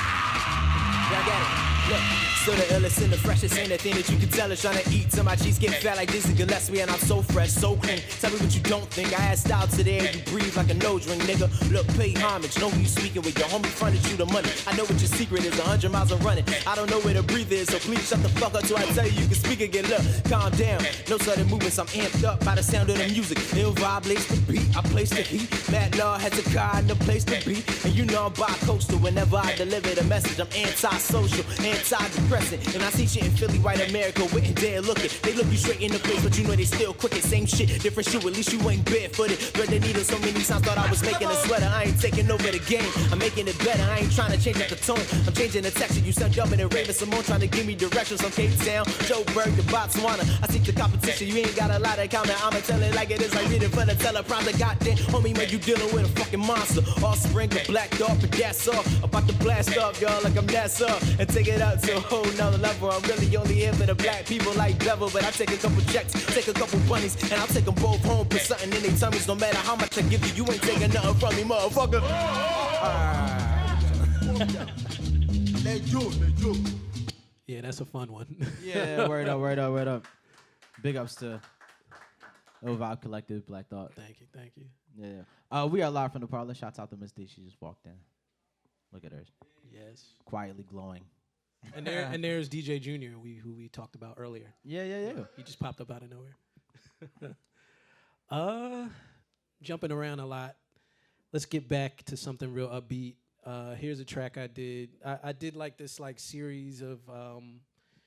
I get it. Look, still the illest and the freshest. Ain't a thing that you can tell us. Trying to eat till my cheeks get fat like Dizzy Gillespie. And I'm so fresh, so clean. Tell me what you don't think. I asked out today and you breathe like a nose ring, nigga. Look, pay homage. Know who you speaking with. Your homie fronted you the money. I know what your secret is. 100 miles of running. I don't know where to breathe is. So please shut the fuck up till I tell you can speak again. Look, calm down. No sudden movements. I'm amped up by the sound of the music. Ill vibrates the beat. I place the heat. Mad Law has a car and the place to be. And you know I'm bi-coastal. Whenever I deliver the message, I'm anti-social, anti-depressant. And I see shit in Philly, white America, wit and dead looking. They look you straight in the face, but you know they still crooked. Same shit, different shoe, at least you ain't barefooted. Thread the needle so many times, thought I was making a sweater. I ain't taking over the game, I'm making it better. I ain't trying to change up the tone, I'm changing the texture. You sound dumb and Raven Simone trying to give me directions on Cape Town, Joburg to Botswana. I seek the competition, you ain't got a lot of comment. I'ma tell it like it is, like reading for the teleprompter. Goddamn, homie, man, you dealing with a fucking monster. Offspring, a black dog, but that's all. About to blast off, y'all, like I'm NASA. And take it out to a whole nother level. I'm really only here for the black people like Bevel. But I take a couple checks, take a couple bunnies, and I'll take them both home. Put something in their tummies, no matter how much I give you. You ain't taking nothing from me, motherfucker. Let's do. Yeah, that's a fun one. Yeah, word up. Big ups to O Vibe Collective, Black Thought. Thank you. Yeah. We are live from the parlor. Shouts out to Miss D. She just walked in. Look at her. Yes. Quietly glowing. And there's DJ Junior, who we talked about earlier. Yeah. He just popped up out of nowhere. Jumping around a lot. Let's get back to something real upbeat. Here's a track I did. I did like this like series of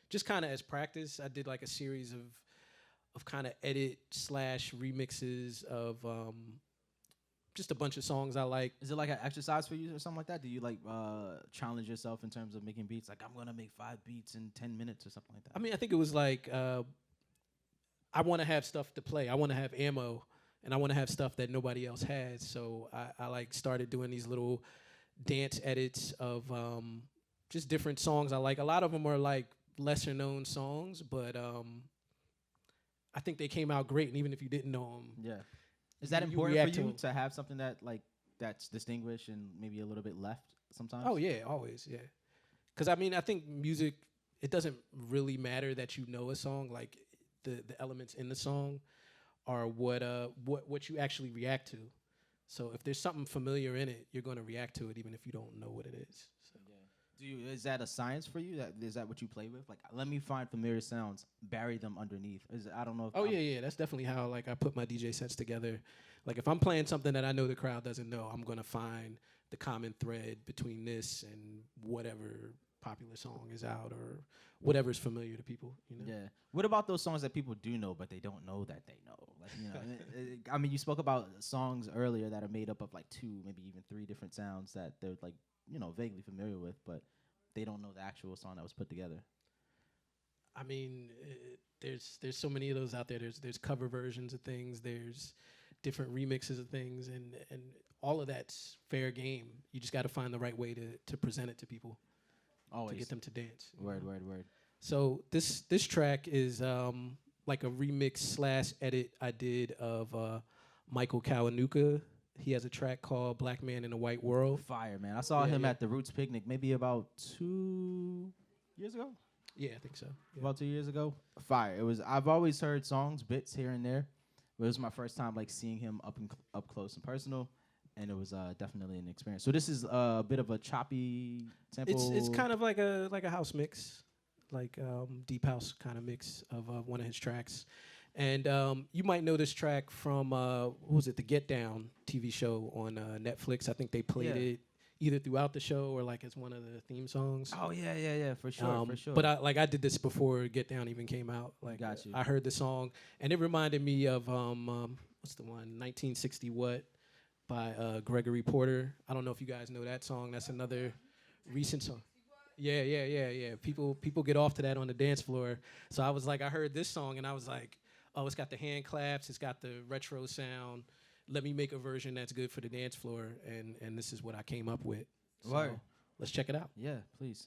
just kind of as practice. I did like a series of kind of edit / remixes of just a bunch of songs I like. Is it like an exercise for you or something like that? Do you like challenge yourself in terms of making beats? Like, I'm going to make 5 beats in 10 minutes or something like that? I mean, I think it was like I want to have stuff to play. I want to have ammo, and I want to have stuff that nobody else has. So I like started doing these little dance edits of just different songs I like. A lot of them are like lesser known songs, but I think they came out great. And even if you didn't know them, yeah. Is that important for you to have something that like that's distinguished and maybe a little bit left sometimes? Oh yeah, always, yeah. Because I mean, I think music, it doesn't really matter that you know a song. Like the elements in the song are what you actually react to. So if there's something familiar in it, you're going to react to it even if you don't know what it is. So. Yeah. Is that a science for you? Is that what you play with? Like, let me find familiar sounds, bury them underneath. I don't know. Yeah. That's definitely how like I put my DJ sets together. Like if I'm playing something that I know the crowd doesn't know, I'm going to find the common thread between this and whatever popular song is out or whatever's familiar to people. You know? Yeah. What about those songs that people do know but they don't know that they know? Like, you know, I mean, you spoke about songs earlier that are made up of like 2, maybe even 3 different sounds that they're like, you know, vaguely familiar with, but they don't know the actual song that was put together. I mean, there's so many of those out there. There's cover versions of things. There's different remixes of things, and all of that's fair game. You just got to find the right way to present it to people. Always. To get them to dance. Word. So this track is like a remix / edit I did of Michael Kawanuka. He has a track called Black Man in a White World. Fire, man. I saw him at the Roots Picnic maybe about 2 years ago. Yeah, I think so. Yeah. About 2 years ago. Fire. I've always heard songs, bits here and there. But it was my first time like seeing him up close and personal. And it was definitely an experience. So this is a bit of a choppy tempo. It's kind of like a house mix, like deep house kind of mix of one of his tracks. And you might know this track from what was it, the Get Down TV show on Netflix. I think they played it either throughout the show or like as one of the theme songs. Oh yeah, for sure. But I did this before Get Down even came out. Like Got you. I heard the song and it reminded me of what's the one, 1960 What by Gregory Porter. I don't know if you guys know that song. That's another recent song. Yeah. People get off to that on the dance floor. So I was like, I heard this song and I was like, oh, it's got the hand claps, it's got the retro sound. Let me make a version that's good for the dance floor, and this is what I came up with. So let's check it out. Yeah, please.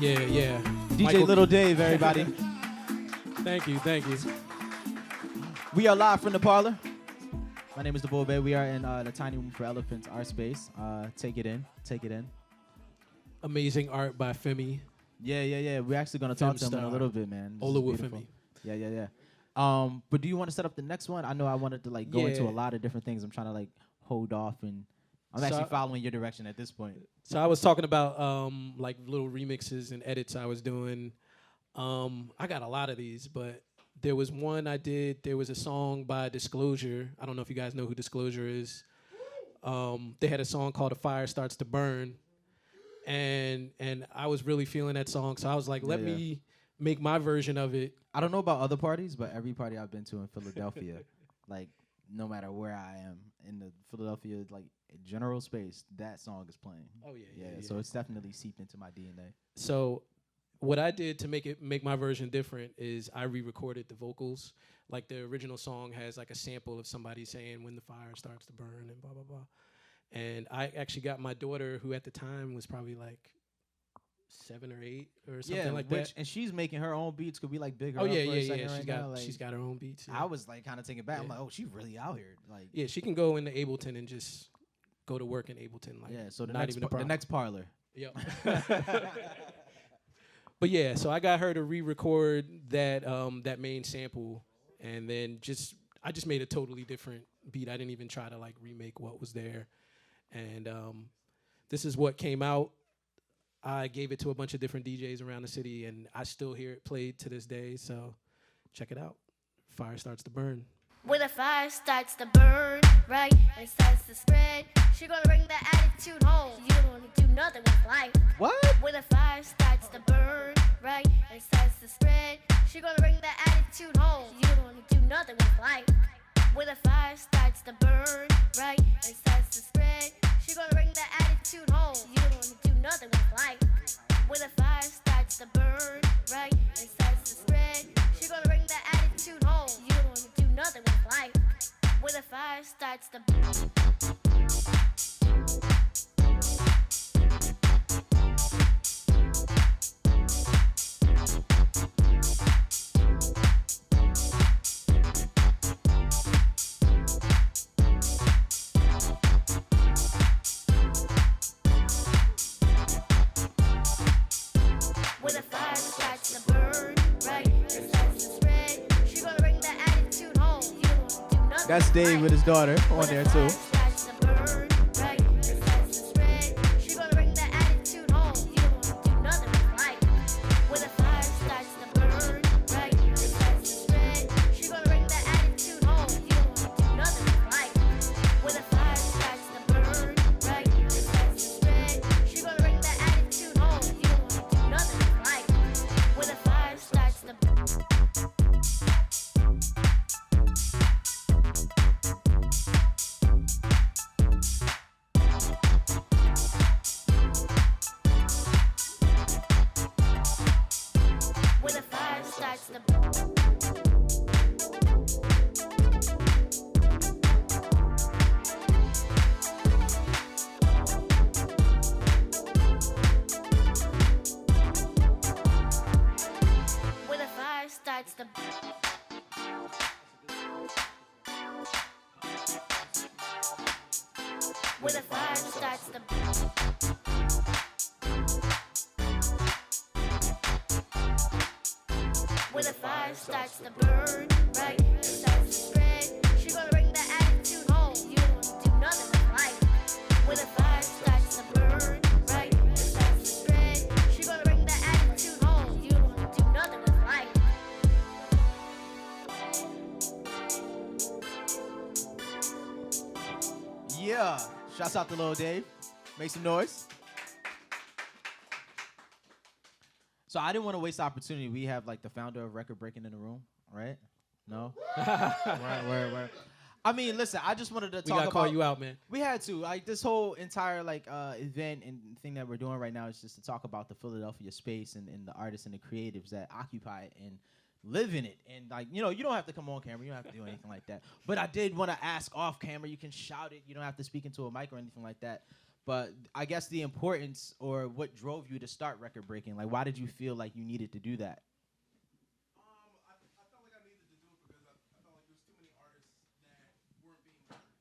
Yeah, yeah. DJ Michael- Little Dave, everybody. Thank you, thank you. We are live from the parlor. My name is the Bull Bay. We are in the Tiny Room for Elephants, our space. Take it in. Take it in. Amazing art by Femi. Yeah. We're actually going to talk to him in a Femstar. little bit, man. This is Olawood beautiful. Femi. Yeah. But do you want to set up the next one? I know I wanted to like go into a lot of different things. I'm trying to like hold off, and I'm actually following your direction at this point. So I was talking about like little remixes and edits I was doing. I got a lot of these, but there was one I did. There was a song by Disclosure. I don't know if you guys know who Disclosure is. They had a song called "A Fire Starts to Burn," and I was really feeling that song. So I was like, let me make my version of it. I don't know about other parties, but every party I've been to in Philadelphia, like no matter where I am in the Philadelphia like general space, that song is playing. Oh yeah. So it's definitely seeped into my DNA. So what I did to make my version different is I re-recorded the vocals. Like the original song has like a sample of somebody saying "when the fire starts to burn" and blah blah blah. And I actually got my daughter, who at the time was probably like 7 or 8 or something like that. And she's making her own beats. Could we like big her Oh up yeah, for a second She's right now? she's got her own beats. Yeah. I was like kind of taken back. I'm like, oh, she's really out here. Like, Yeah, she can go into Ableton and just go to work in Ableton. Like, yeah. So the not next even a the problem. next parlor. Yep. But yeah, so I got her to re-record that that main sample, and then I just made a totally different beat. I didn't even try to like remake what was there, and this is what came out. I gave it to a bunch of different DJs around the city, and I still hear it played to this day. So check it out. Fire starts to burn. When the fire starts to burn, right, and it starts to spread, she gonna bring the attitude home. You don't wanna do nothing with life. What? When the fire starts to burn, right, and it starts to spread, she gonna bring the attitude home. You don't wanna do nothing with life. When the fire starts to burn, right, and it starts to spread, she gonna bring the attitude home. You don't wanna do nothing with life. When the fire starts to burn, right, and it starts to spread, she gonna bring the attitude home. You don't wanna do nothing with life. When the fire starts to when the fire starts to burn, right, and starts to spread, she gonna bring the attitude home. You don't wanna do nothing. That's Dave with his daughter on there too. Starts to burn, right, and starts to spread, she gonna bring the attitude home. You don't wanna do nothing with life. When the fire starts to burn, right, and starts to spread, she gonna bring the attitude home. You don't wanna do nothing with life. When the fire starts to burn, right, and starts to spread, she gonna bring the attitude home. You don't wanna do nothing with life. When the fire starts to when the fire starts to when the fire starts to when the fire starts to when the fire starts to burn, right, and starts to spread, she gonna bring the attitude home. You don't wanna do nothing with life. When the fire starts to burn, right, and starts to spread, she gonna bring the attitude home. You don't wanna do nothing with life. Yeah. Shouts out to Lil Dave. Make some noise. So I didn't want to waste the opportunity. We have like the founder of Record Breaking in the room, right? No? Where? I mean, listen, I just wanted to We talk gotta about... call you out, man. We had to. Like, this whole entire like event and thing that we're doing right now is just to talk about the Philadelphia space and the artists and the creatives that occupy it and live in it. And like, you know, you don't have to come on camera. You don't have to do anything like that. But I did want to ask off camera. You can shout it. You don't have to speak into a mic or anything like that. But I guess the importance or what drove you to start Record Breaking, like why did you feel like you needed to do that? I felt like I needed to do it because I felt like there's too many artists that weren't being heard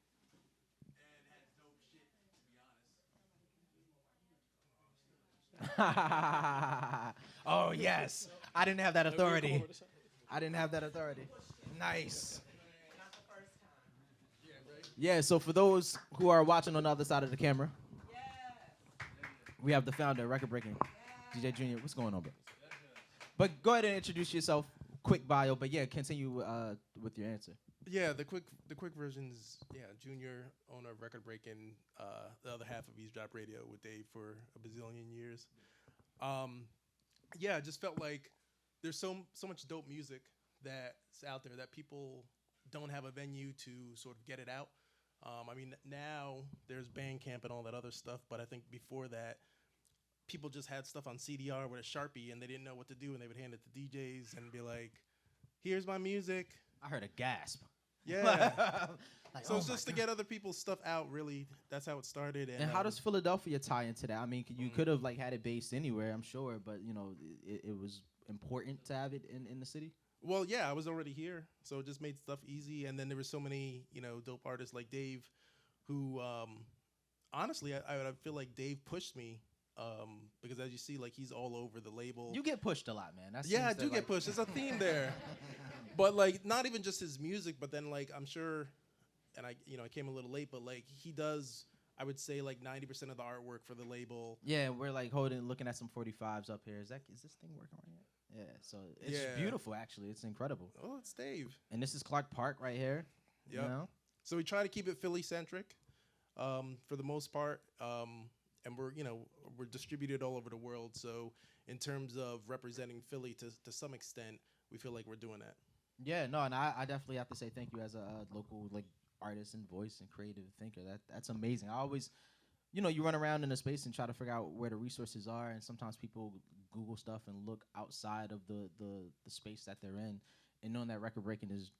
and had dope shit, to be honest. Oh yes, I didn't have that authority. I didn't have that authority. Nice. Yeah, so for those who are watching on the other side of the camera, we have the founder of Record Breaking, DJ Junior. What's going on, bro? But go ahead and introduce yourself. Quick bio, but yeah, continue with your answer. Yeah, the quick version is Junior, owner of Record Breaking, the other half of Eavesdrop Radio with Dave for a bazillion years. I just felt like there's so much dope music that's out there that people don't have a venue to sort of get it out. I mean, now there's Bandcamp and all that other stuff, but I think before that, people just had stuff on CDR with a Sharpie and they didn't know what to do, and they would hand it to DJs and be like, "Here's my music." I heard a gasp. Yeah. Like, So oh it's my just to get other people's stuff out, really. That's how it started. And how does Philadelphia tie into that? I mean, you could have like had it based anywhere, I'm sure, but you know, it was important to have it in the city. Well, yeah, I was already here, so it just made stuff easy. And then there were so many, dope artists like Dave, who, honestly, I feel like Dave pushed me, because as you see, like he's all over the label. You get pushed a lot, man. That Yeah, I seems do to, get like- pushed. There's a theme there, but like not even just his music, but then like I'm sure, and I came a little late, but like he does I would say like 90% of the artwork for the label. Yeah, we're like looking at some 45s up here. Is this thing working right here? Yeah, so it's Yeah. beautiful actually. It's incredible. Oh, it's Dave. And this is Clark Park right here. Yep. You know? So we try to keep it Philly centric, for the most part. And we're distributed all over the world. So in terms of representing Philly to some extent, we feel like we're doing that. Yeah, no, and I definitely have to say thank you as a local like artist and voice and creative thinker. That's amazing. I always, you run around in a space and try to figure out where the resources are, and sometimes people Google stuff and look outside of the space that they're in, and knowing that record breaking is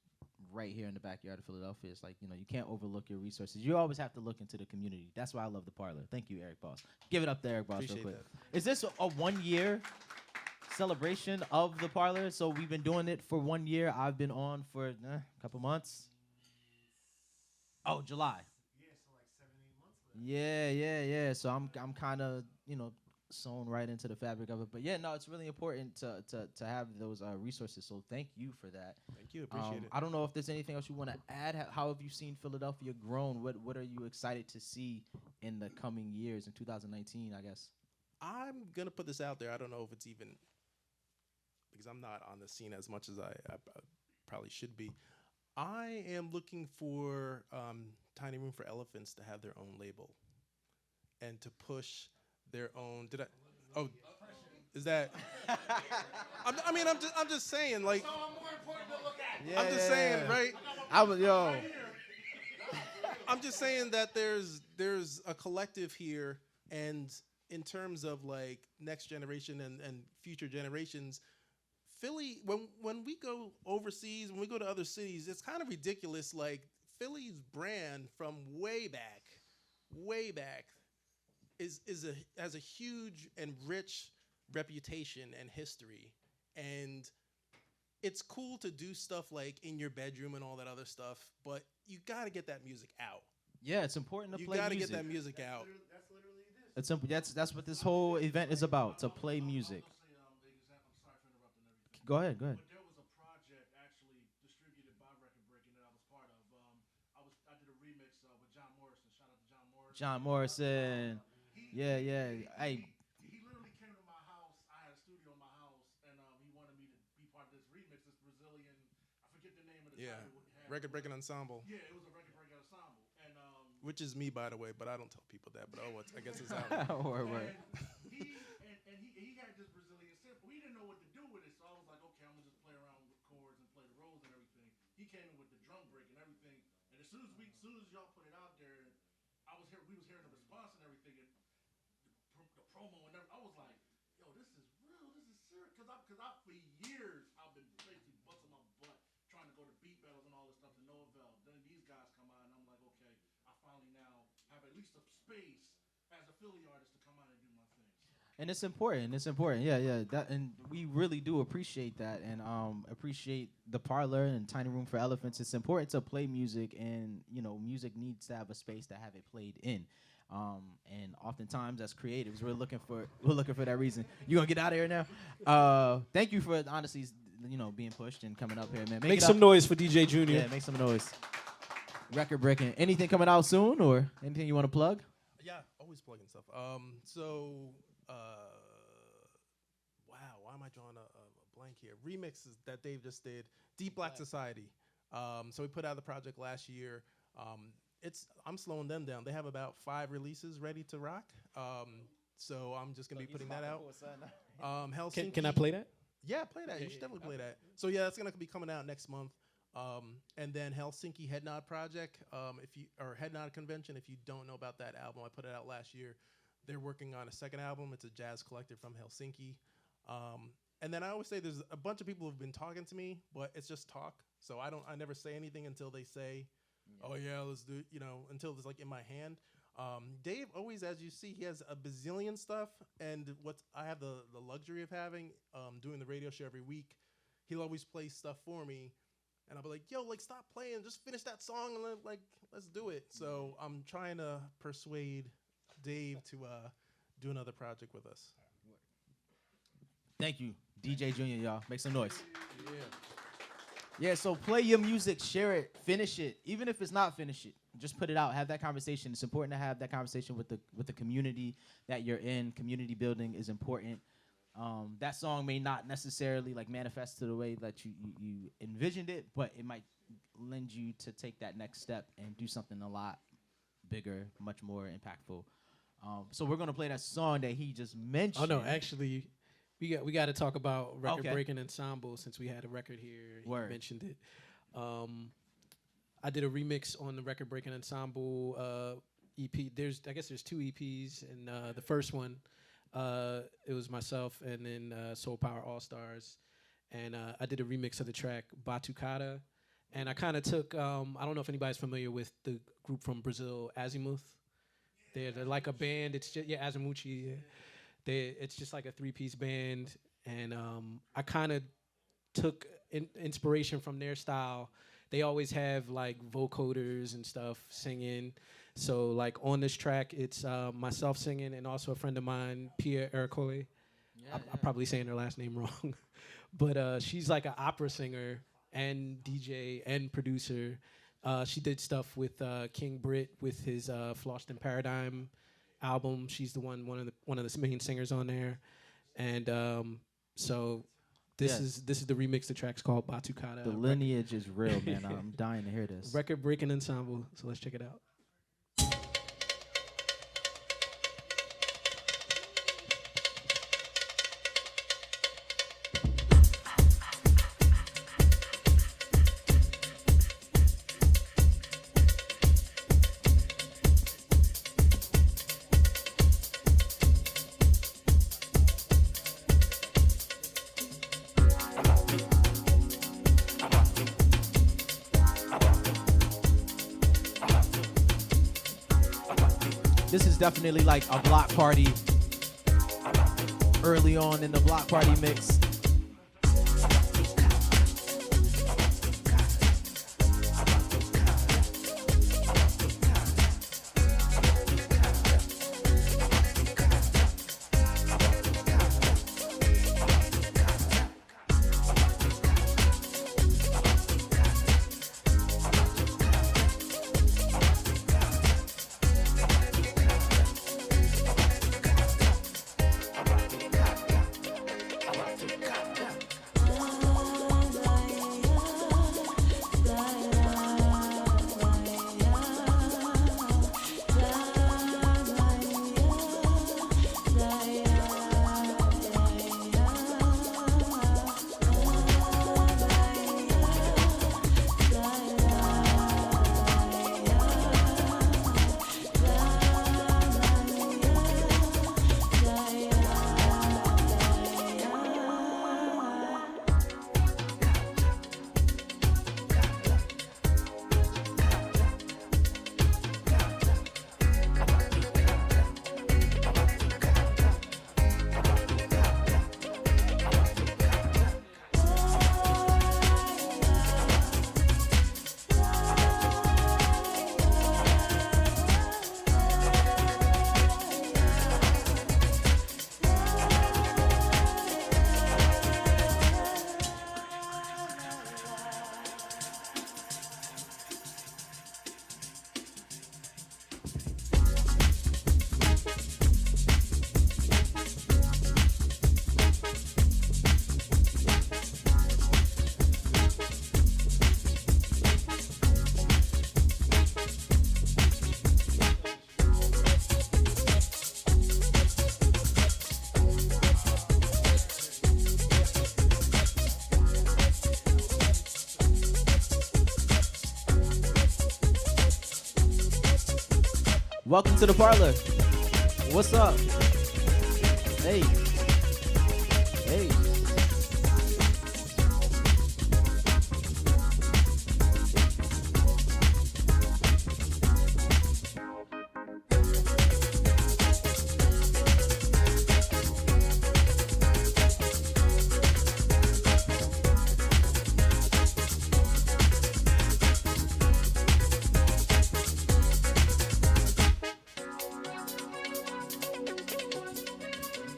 right here in the backyard of Philadelphia, it's like you can't overlook your resources. You always have to look into the community. That's why I love the Parlor. Thank you, Eric Boss. Give it up to Eric Boss Appreciate real quick. that. Is this a 1 year celebration of the Parlor? So we've been doing it for 1 year. I've been on for a couple months. Oh, July. Yeah, so like 7, 8 months left. Yeah. So I'm kind of sewn right into the fabric of it. But yeah, no, it's really important to have those resources. So thank you for that. Thank you. Appreciate it. I don't know if there's anything else you want to add. How have you seen Philadelphia grown? What are you excited to see in the coming years in 2019? I guess. I'm gonna put this out there. I don't know if it's even, because I'm not on the scene as much as I probably should be. I am looking for Tiny Room for Elephants to have their own label and to push their own. Is that? I'm just saying, like. So I'm more important to look at. Yeah, I'm just saying, right? I'm just saying that there's a collective here, and in terms of like next generation and future generations, Philly, when we go overseas, when we go to other cities, it's kind of ridiculous. Like Philly's brand from way back, has a huge and rich reputation and history, and it's cool to do stuff like in your bedroom and all that other stuff, but you got to get that music out. Yeah, it's important to You play got to music. get that music out. That's literally this. It's simple. That's what this whole event is about. To play music. Go ahead. But there was a project actually distributed by Record Breaking that I was part of. I did a remix with John Morrison. Shout out to John Morrison. John Morrison. Yeah. Hey. He literally came to my house. I had a studio in my house, and he wanted me to be part of this remix. This Brazilian, I forget the name of the title. Record Breaking Ensemble. Yeah, it was a Record Breaking Ensemble, and Which is me, by the way, but I don't tell people that. But I guess it's out. Word. He had this Brazilian sample. He didn't know what to do with it, so I was like, okay, I'm gonna just play around with chords and play the rolls and everything. He came in with the drum break and everything, and as soon as y'all put it out there, we was hearing the response and everything, and the promo and everything. I was like, yo, this is real, this is serious, because I for years I've been basically busting my butt trying to go to beat battles and all this stuff to no avail. Then these guys come out and I'm like, okay, I finally now have at least a space as a Philly artist to come out and do my things. And it's important. Yeah. And we really do appreciate that, and appreciate the Parlor and Tiny Room for Elephants. It's important to play music, and music needs to have a space to have it played in. And oftentimes as creatives, we're looking for that reason. You gonna get out of here now? Thank you for honestly, being pushed and coming up here, man. Make some noise for DJ Junior. Yeah, make some noise. Record breaking. Anything coming out soon, or anything you want to plug? Yeah, always plugging stuff. Wow, why am I drawing a blank here? Remixes that Dave just did. Deep Black Society. So we put out the project last year. I'm slowing them down. They have about 5 releases ready to rock. So I'm just gonna be putting that out. Helsinki. Can I play that? Yeah, play that. You should definitely play that. So yeah, that's gonna be coming out next month. And then Helsinki Head Nod Project, Head Nod Convention. If you don't know about that album, I put it out last year. They're working on a second album. It's a jazz collective from Helsinki. And then I always say there's a bunch of people who've been talking to me, but it's just talk. So I never say anything until they say, oh yeah, let's do it, until it's like in my hand. Dave always, as you see, he has a bazillion stuff, and I have the luxury of having, doing the radio show every week. He'll always play stuff for me, and I'll be like, yo, stop playing, just finish that song, and let's do it. So I'm trying to persuade Dave to do another project with us. Thank you, DJ Junior, y'all. Make some noise. Yeah, so play your music, share it, finish it. Even if it's not finished, just put it out. Have that conversation. It's important to have that conversation with the community that you're in. Community building is important. That song may not necessarily like manifest to the way that you envisioned it, but it might lend you to take that next step and do something a lot bigger, much more impactful. So we're gonna play that song that he just mentioned. Oh no, actually, we got to talk about record breaking ensemble since we had a record here. Word. You mentioned it. I did a remix on the record breaking ensemble EP. I guess there's 2 EPs, and the first one, it was myself and then Soul Power All Stars, and I did a remix of the track Batucada, and I kind of took. I don't know if anybody's familiar with the group from Brazil, Azimuth. They're like a band. It's just Azimuth. It's just like a 3-piece band, and I kind of took inspiration from their style. They always have like vocoders and stuff singing. So like on this track, it's myself singing and also a friend of mine, Pier. I'm probably saying her last name wrong, but she's like an opera singer and DJ and producer. She did stuff with King Britt with his Flossed in Paradigm album. She's the one of the main singers on there, and so this is the remix. The track's called Batucada. The lineage is real, man. I'm dying to hear this. Record breaking ensemble. So let's check it out. This is definitely like a block party. Early on in the block party mix. Welcome to the Parlor. What's up? Hey. Hey.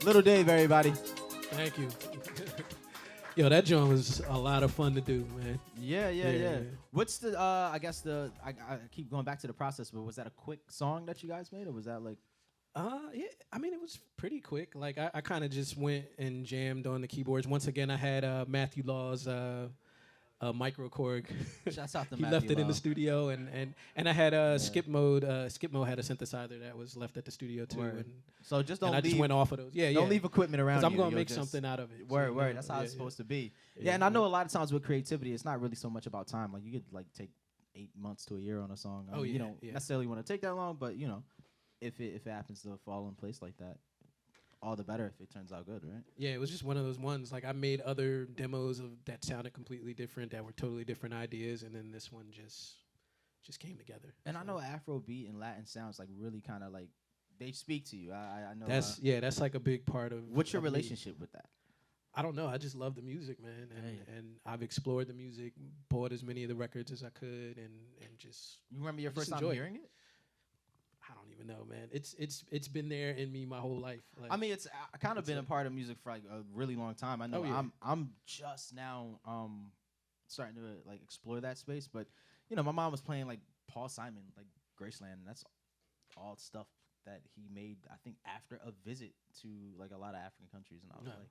Little Dave, everybody. Thank you. Yo, that joint was a lot of fun to do, man. Yeah. What's the? I guess I keep going back to the process, but was that a quick song that you guys made, or was that like? Yeah, I mean, it was pretty quick. Like, I kind of just went and jammed on the keyboards. Once again, I had Matthew Law's microcorg. Shouts out to He Matthew left it in Law. the studio, and I had Skip Mode. Skip Mode had a synthesizer that was left at the studio too. Word. And So just and don't I just leave. went off of those. Yeah, Don't leave equipment around. I'm you. gonna You'll make just- something out of it. Word, So, word. That's how it's supposed to be. Yeah, and I know a lot of times with creativity, it's not really so much about time. Like you could like take 8 months to a year on a song. I Oh, mean, you yeah, don't yeah. necessarily want to take that long, but you know, if it happens to fall in place like that, all the better if it turns out good, right? Yeah, it was just one of those ones. Like I made other demos that sounded completely different, that were totally different ideas, and then this one just came together. And I know Afrobeat and Latin sounds like really kind of like they speak to you. I know. That's like a big part of. What's your of me. relationship with that? I don't know. I just love the music, man, and I've explored the music, bought as many of the records as I could, and just. You remember your just first time enjoy hearing it? I don't even know, man. It's been there in me my whole life. Like, I mean, it's I kind of been a part of music for like a really long time. I know Oh, yeah. I'm just now starting to like explore that space, but you know, my mom was playing like Paul Simon, like Graceland, and that's all stuff that he made. I think after a visit to like a lot of African countries, and I was Yeah. like,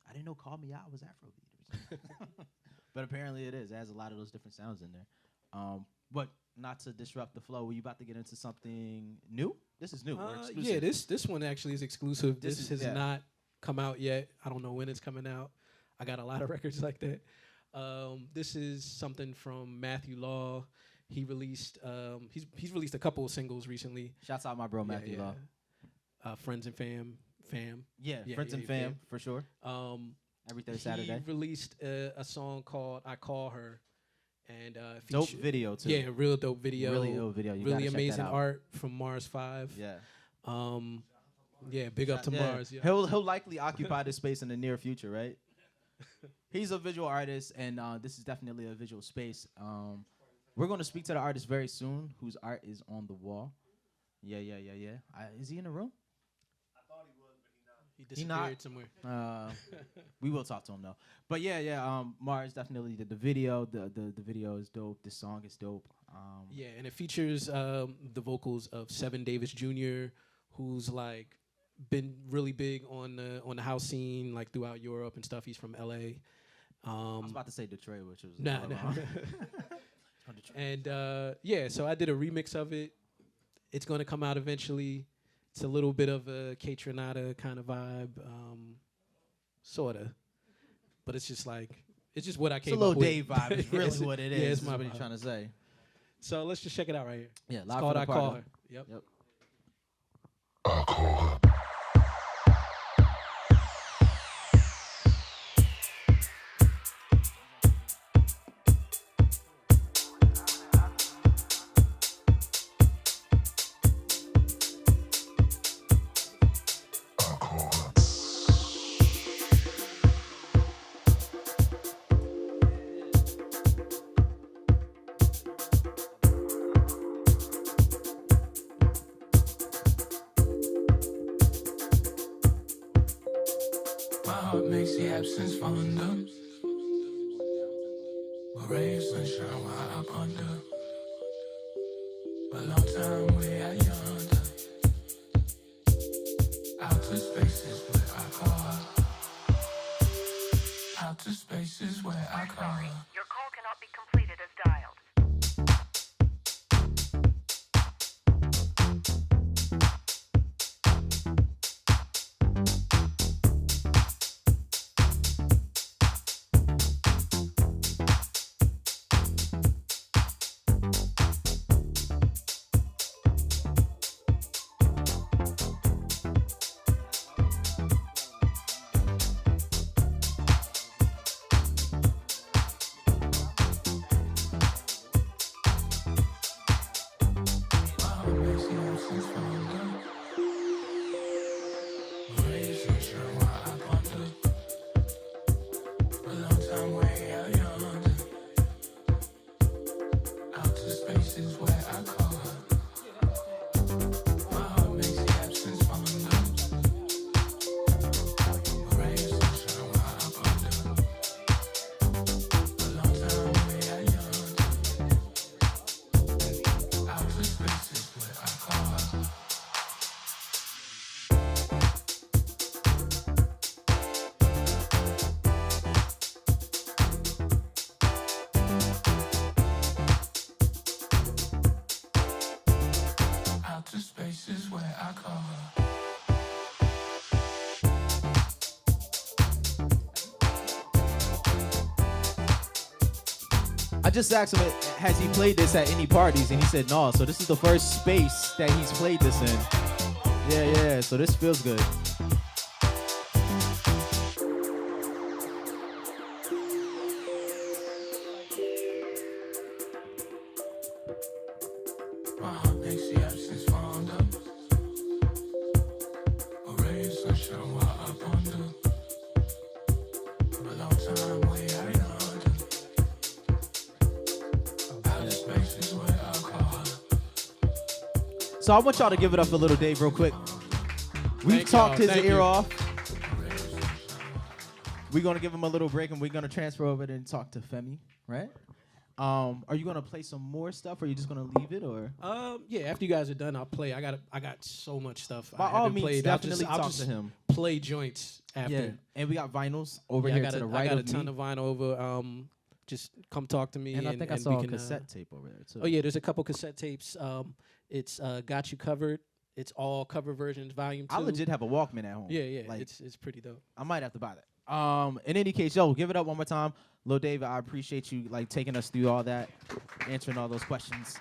I didn't know "Call Me Out" was Afrobeat, or something. But apparently it is. It has a lot of those different sounds in there. But not to disrupt the flow, were you about to get into something new? This is new. Or exclusive. yeah, this one actually is exclusive. This This is- has yeah. not come out yet. I don't know when it's coming out. I got a lot of records like that. This is something from Matthew Law. He released he's released a couple of singles recently. Shouts out my bro Matthew Law. Friends and Fam. Yeah, Yeah, Friends yeah, and yeah. Fam for sure. Every third Saturday. He released a song called "I Call Her," and Dope feature- video too. Yeah, real dope video. Really ill video. You gotta really check that amazing out. art from Mars 5. Yeah. Yeah, big up to Yeah. Mars. Yeah. He'll likely occupy this space in the near future, right? He's a visual artist, and this is definitely a visual space. We're going to speak to the artist very soon, whose art is on the wall. Yeah. Is he in the room? He He not. disappeared somewhere. We will talk to him though. But yeah. Mars definitely did the video. The video is dope. The song is dope. Yeah, and it features the vocals of Seven Davis Jr., who's like been really big on the house scene like throughout Europe and stuff. He's from LA. I was about to say Detroit, which was Nah. From Detroit. And yeah, so I did a remix of it. It's going to come out eventually. It's a little bit of a K-Tronada kind of vibe, sort of. But it's just like, it's just what I It's came a up little with. Dave vibe. It's Yeah, really what it is. Yeah, it's is my what he's vibe. trying to say. So let's just check it out right here. Yeah, It's live called from I the Call Parlor. Her. Yep. My heart makes the absence fonder. A ray of sunshine while up under. A long time way out yonder. Outer spaces where I call her. Outer spaces where I call her. Your call cannot be completed as dialed. I just asked him, has he played this at any parties? And he said no. So this is the first space that he's played this in. Yeah. So this feels good. My heart makes the absence fonder. A ray of sunshine while I ponder. For a long time we had under. Outer space is where I call her. So I want y'all to give it up for Little Dave real quick. We've Thank talked y'all. his Thank ear you. off. We're gonna give him a little break and we're gonna transfer over and talk to Femi, right? Are you gonna play some more stuff or are you just gonna leave it or? Yeah, after you guys are done, I'll play. I got so much stuff. By I all haven't means, played. definitely I'll talk just to him. Play joints after. Yeah, and we got vinyls over Yeah, here I got to the I right got of a ton me. of vinyl over. Just come talk to me. And I think I and saw we a can, cassette tape over there too. Oh yeah, there's a couple cassette tapes. It's Got You Covered. It's all cover versions, volume 2. I legit have a Walkman at home. Yeah. Like, It's pretty dope. I might have to buy that. In any case, yo, give it up one more time. Lil David, I appreciate you like taking us through all that, answering all those questions.